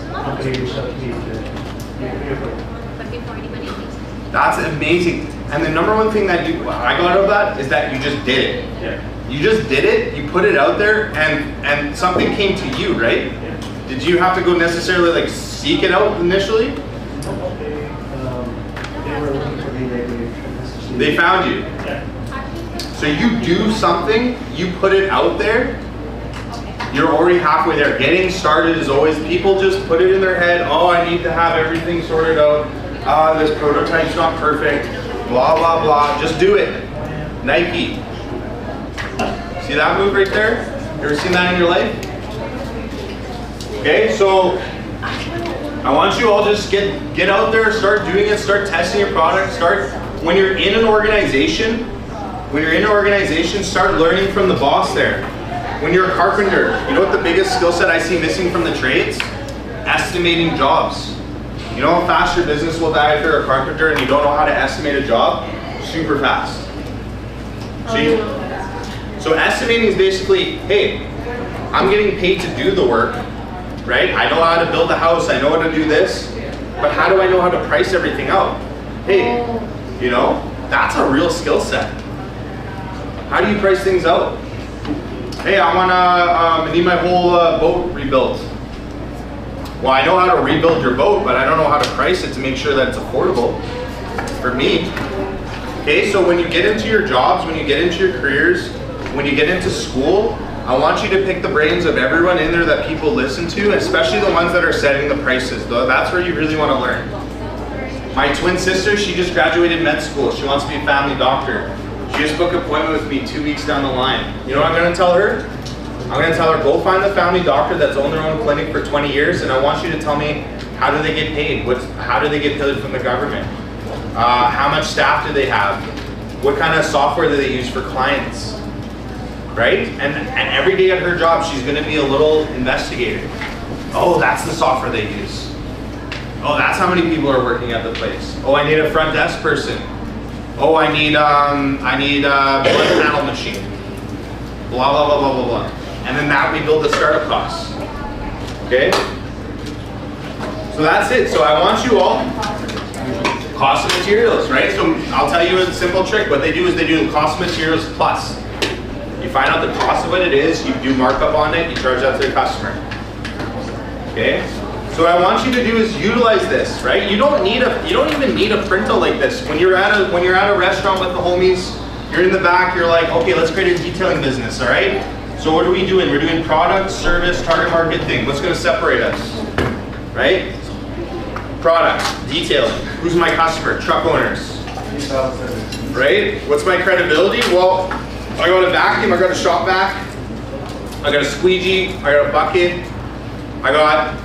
the company reached out to me to make a video for it.
That's amazing. And the number one thing that I got out of that is that you just did it.
Yeah.
You just did it, you put it out there, and something came to you, right?
Yeah.
Did you have to go necessarily like seek it out initially?
They were looking for me.
They found you.
Yeah.
So you do something, you put it out there, you're already halfway there. Getting started is always, people just put it in their head, oh, I need to have everything sorted out. This prototype's not perfect, blah, blah, blah. Just do it. Nike. See that move right there? You ever seen that in your life? Okay, so I want you all just get out there, start doing it, start testing your product, when you're in an organization, start learning from the boss there. When you're a carpenter, you know what the biggest skill set I see missing from the trades? Estimating jobs. You know how fast your business will die if you're a carpenter and you don't know how to estimate a job? Super fast. So estimating is basically, hey, I'm getting paid to do the work, right? I know how to build a house, I know how to do this, but how do I know how to price everything out? Hey, you know, that's a real skill set. How do you price things out? Hey, I wanna need my whole boat rebuilt. Well, I know how to rebuild your boat, but I don't know how to price it to make sure that it's affordable for me. Okay, so when you get into your jobs, when you get into your careers, when you get into school, I want you to pick the brains of everyone in there that people listen to, especially the ones that are setting the prices. That's where you really want to learn. My twin sister, she just graduated med school. She wants to be a family doctor. She just booked an appointment with me 2 weeks down the line. You know what I'm going to tell her? I'm going to tell her, go find the family doctor that's owned their own clinic for 20 years, and I want you to tell me, how do they get paid? How do they get paid from the government? How much staff do they have? What kind of software do they use for clients? Right? And every day at her job, she's going to be a little investigator. Oh, that's the software they use. Oh, that's how many people are working at the place. Oh, I need a front desk person. Oh, I need a blood panel machine. Blah, blah, blah, blah, blah, blah. And then that we build the startup costs. Okay? So that's it. So I want you all, cost of materials, right? So I'll tell you a simple trick. What they do is they do the cost of materials plus. You find out the cost of what it is, you do markup on it, you charge that to the customer. Okay? So what I want you to do is utilize this, right? You don't even need a printout like this. When you're at a restaurant with the homies, you're in the back, you're like, okay, let's create a detailing business, all right? So what are we doing? We're doing product, service, target market thing. What's gonna separate us, right? Product, detailing. Who's my customer? Truck owners, right? What's my credibility? Well, I got a vacuum, I got a shop vac, I got a squeegee, I got a bucket, I got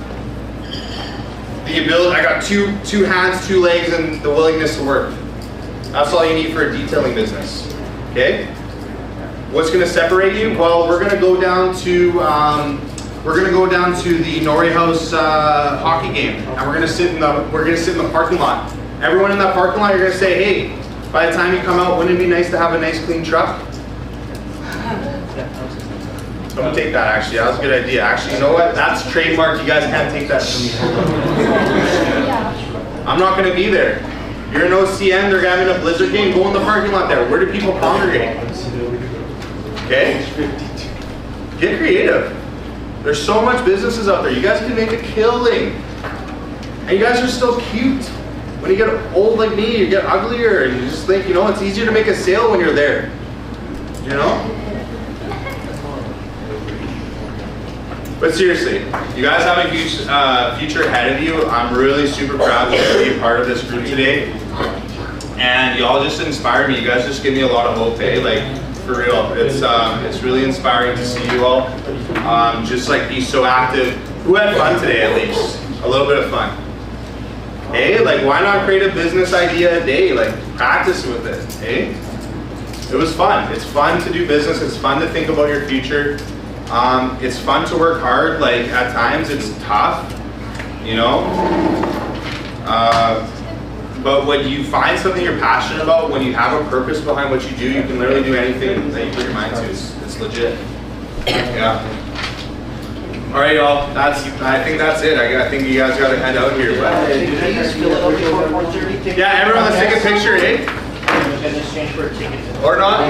the ability, I got two hands, 2 legs, and the willingness to work. That's all you need for a detailing business. Okay? What's going to separate you? Well, we're going to go down to the Norrie House hockey game, and we're going to sit in the parking lot. Everyone in that parking lot, you're going to say, hey, by the time you come out, wouldn't it be nice to have a nice clean truck? I'm going to take that, actually. That was a good idea. Actually, you know what? That's trademarked. You guys can't take that from me. I'm not going to be there. You're in NHCN, they're having a Blizzard game, go in the parking lot there. Where do people congregate? Okay? Get creative. There's so much businesses out there. You guys can make a killing. And you guys are still cute. When you get old like me, you get uglier, and you just think, you know, it's easier to make a sale when you're there. You know? But seriously, you guys have a huge future ahead of you. I'm really super proud to be a part of this group today. And y'all just inspire me. You guys just give me a lot of hope, eh? Like, for real. It's really inspiring to see you all. Just like be so active. Who had fun today at least? A little bit of fun. Hey, like why not create a business idea a day? Like practice with it, hey? It was fun. It's fun to do business. It's fun to think about your future. It's fun to work hard. Like at times it's tough, you know. But when you find something you're passionate about, when you have a purpose behind what you do, you can literally do anything that you put your mind to. It's legit. Yeah. All right, y'all. I think that's it. I think you guys got to head out here. But yeah, everyone, let's take a picture, eh? Or not?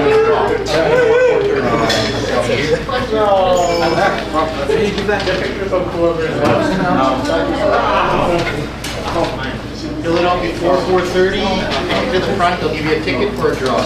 Fill it out before 4:30, come to the front, they'll give you a ticket for a draw.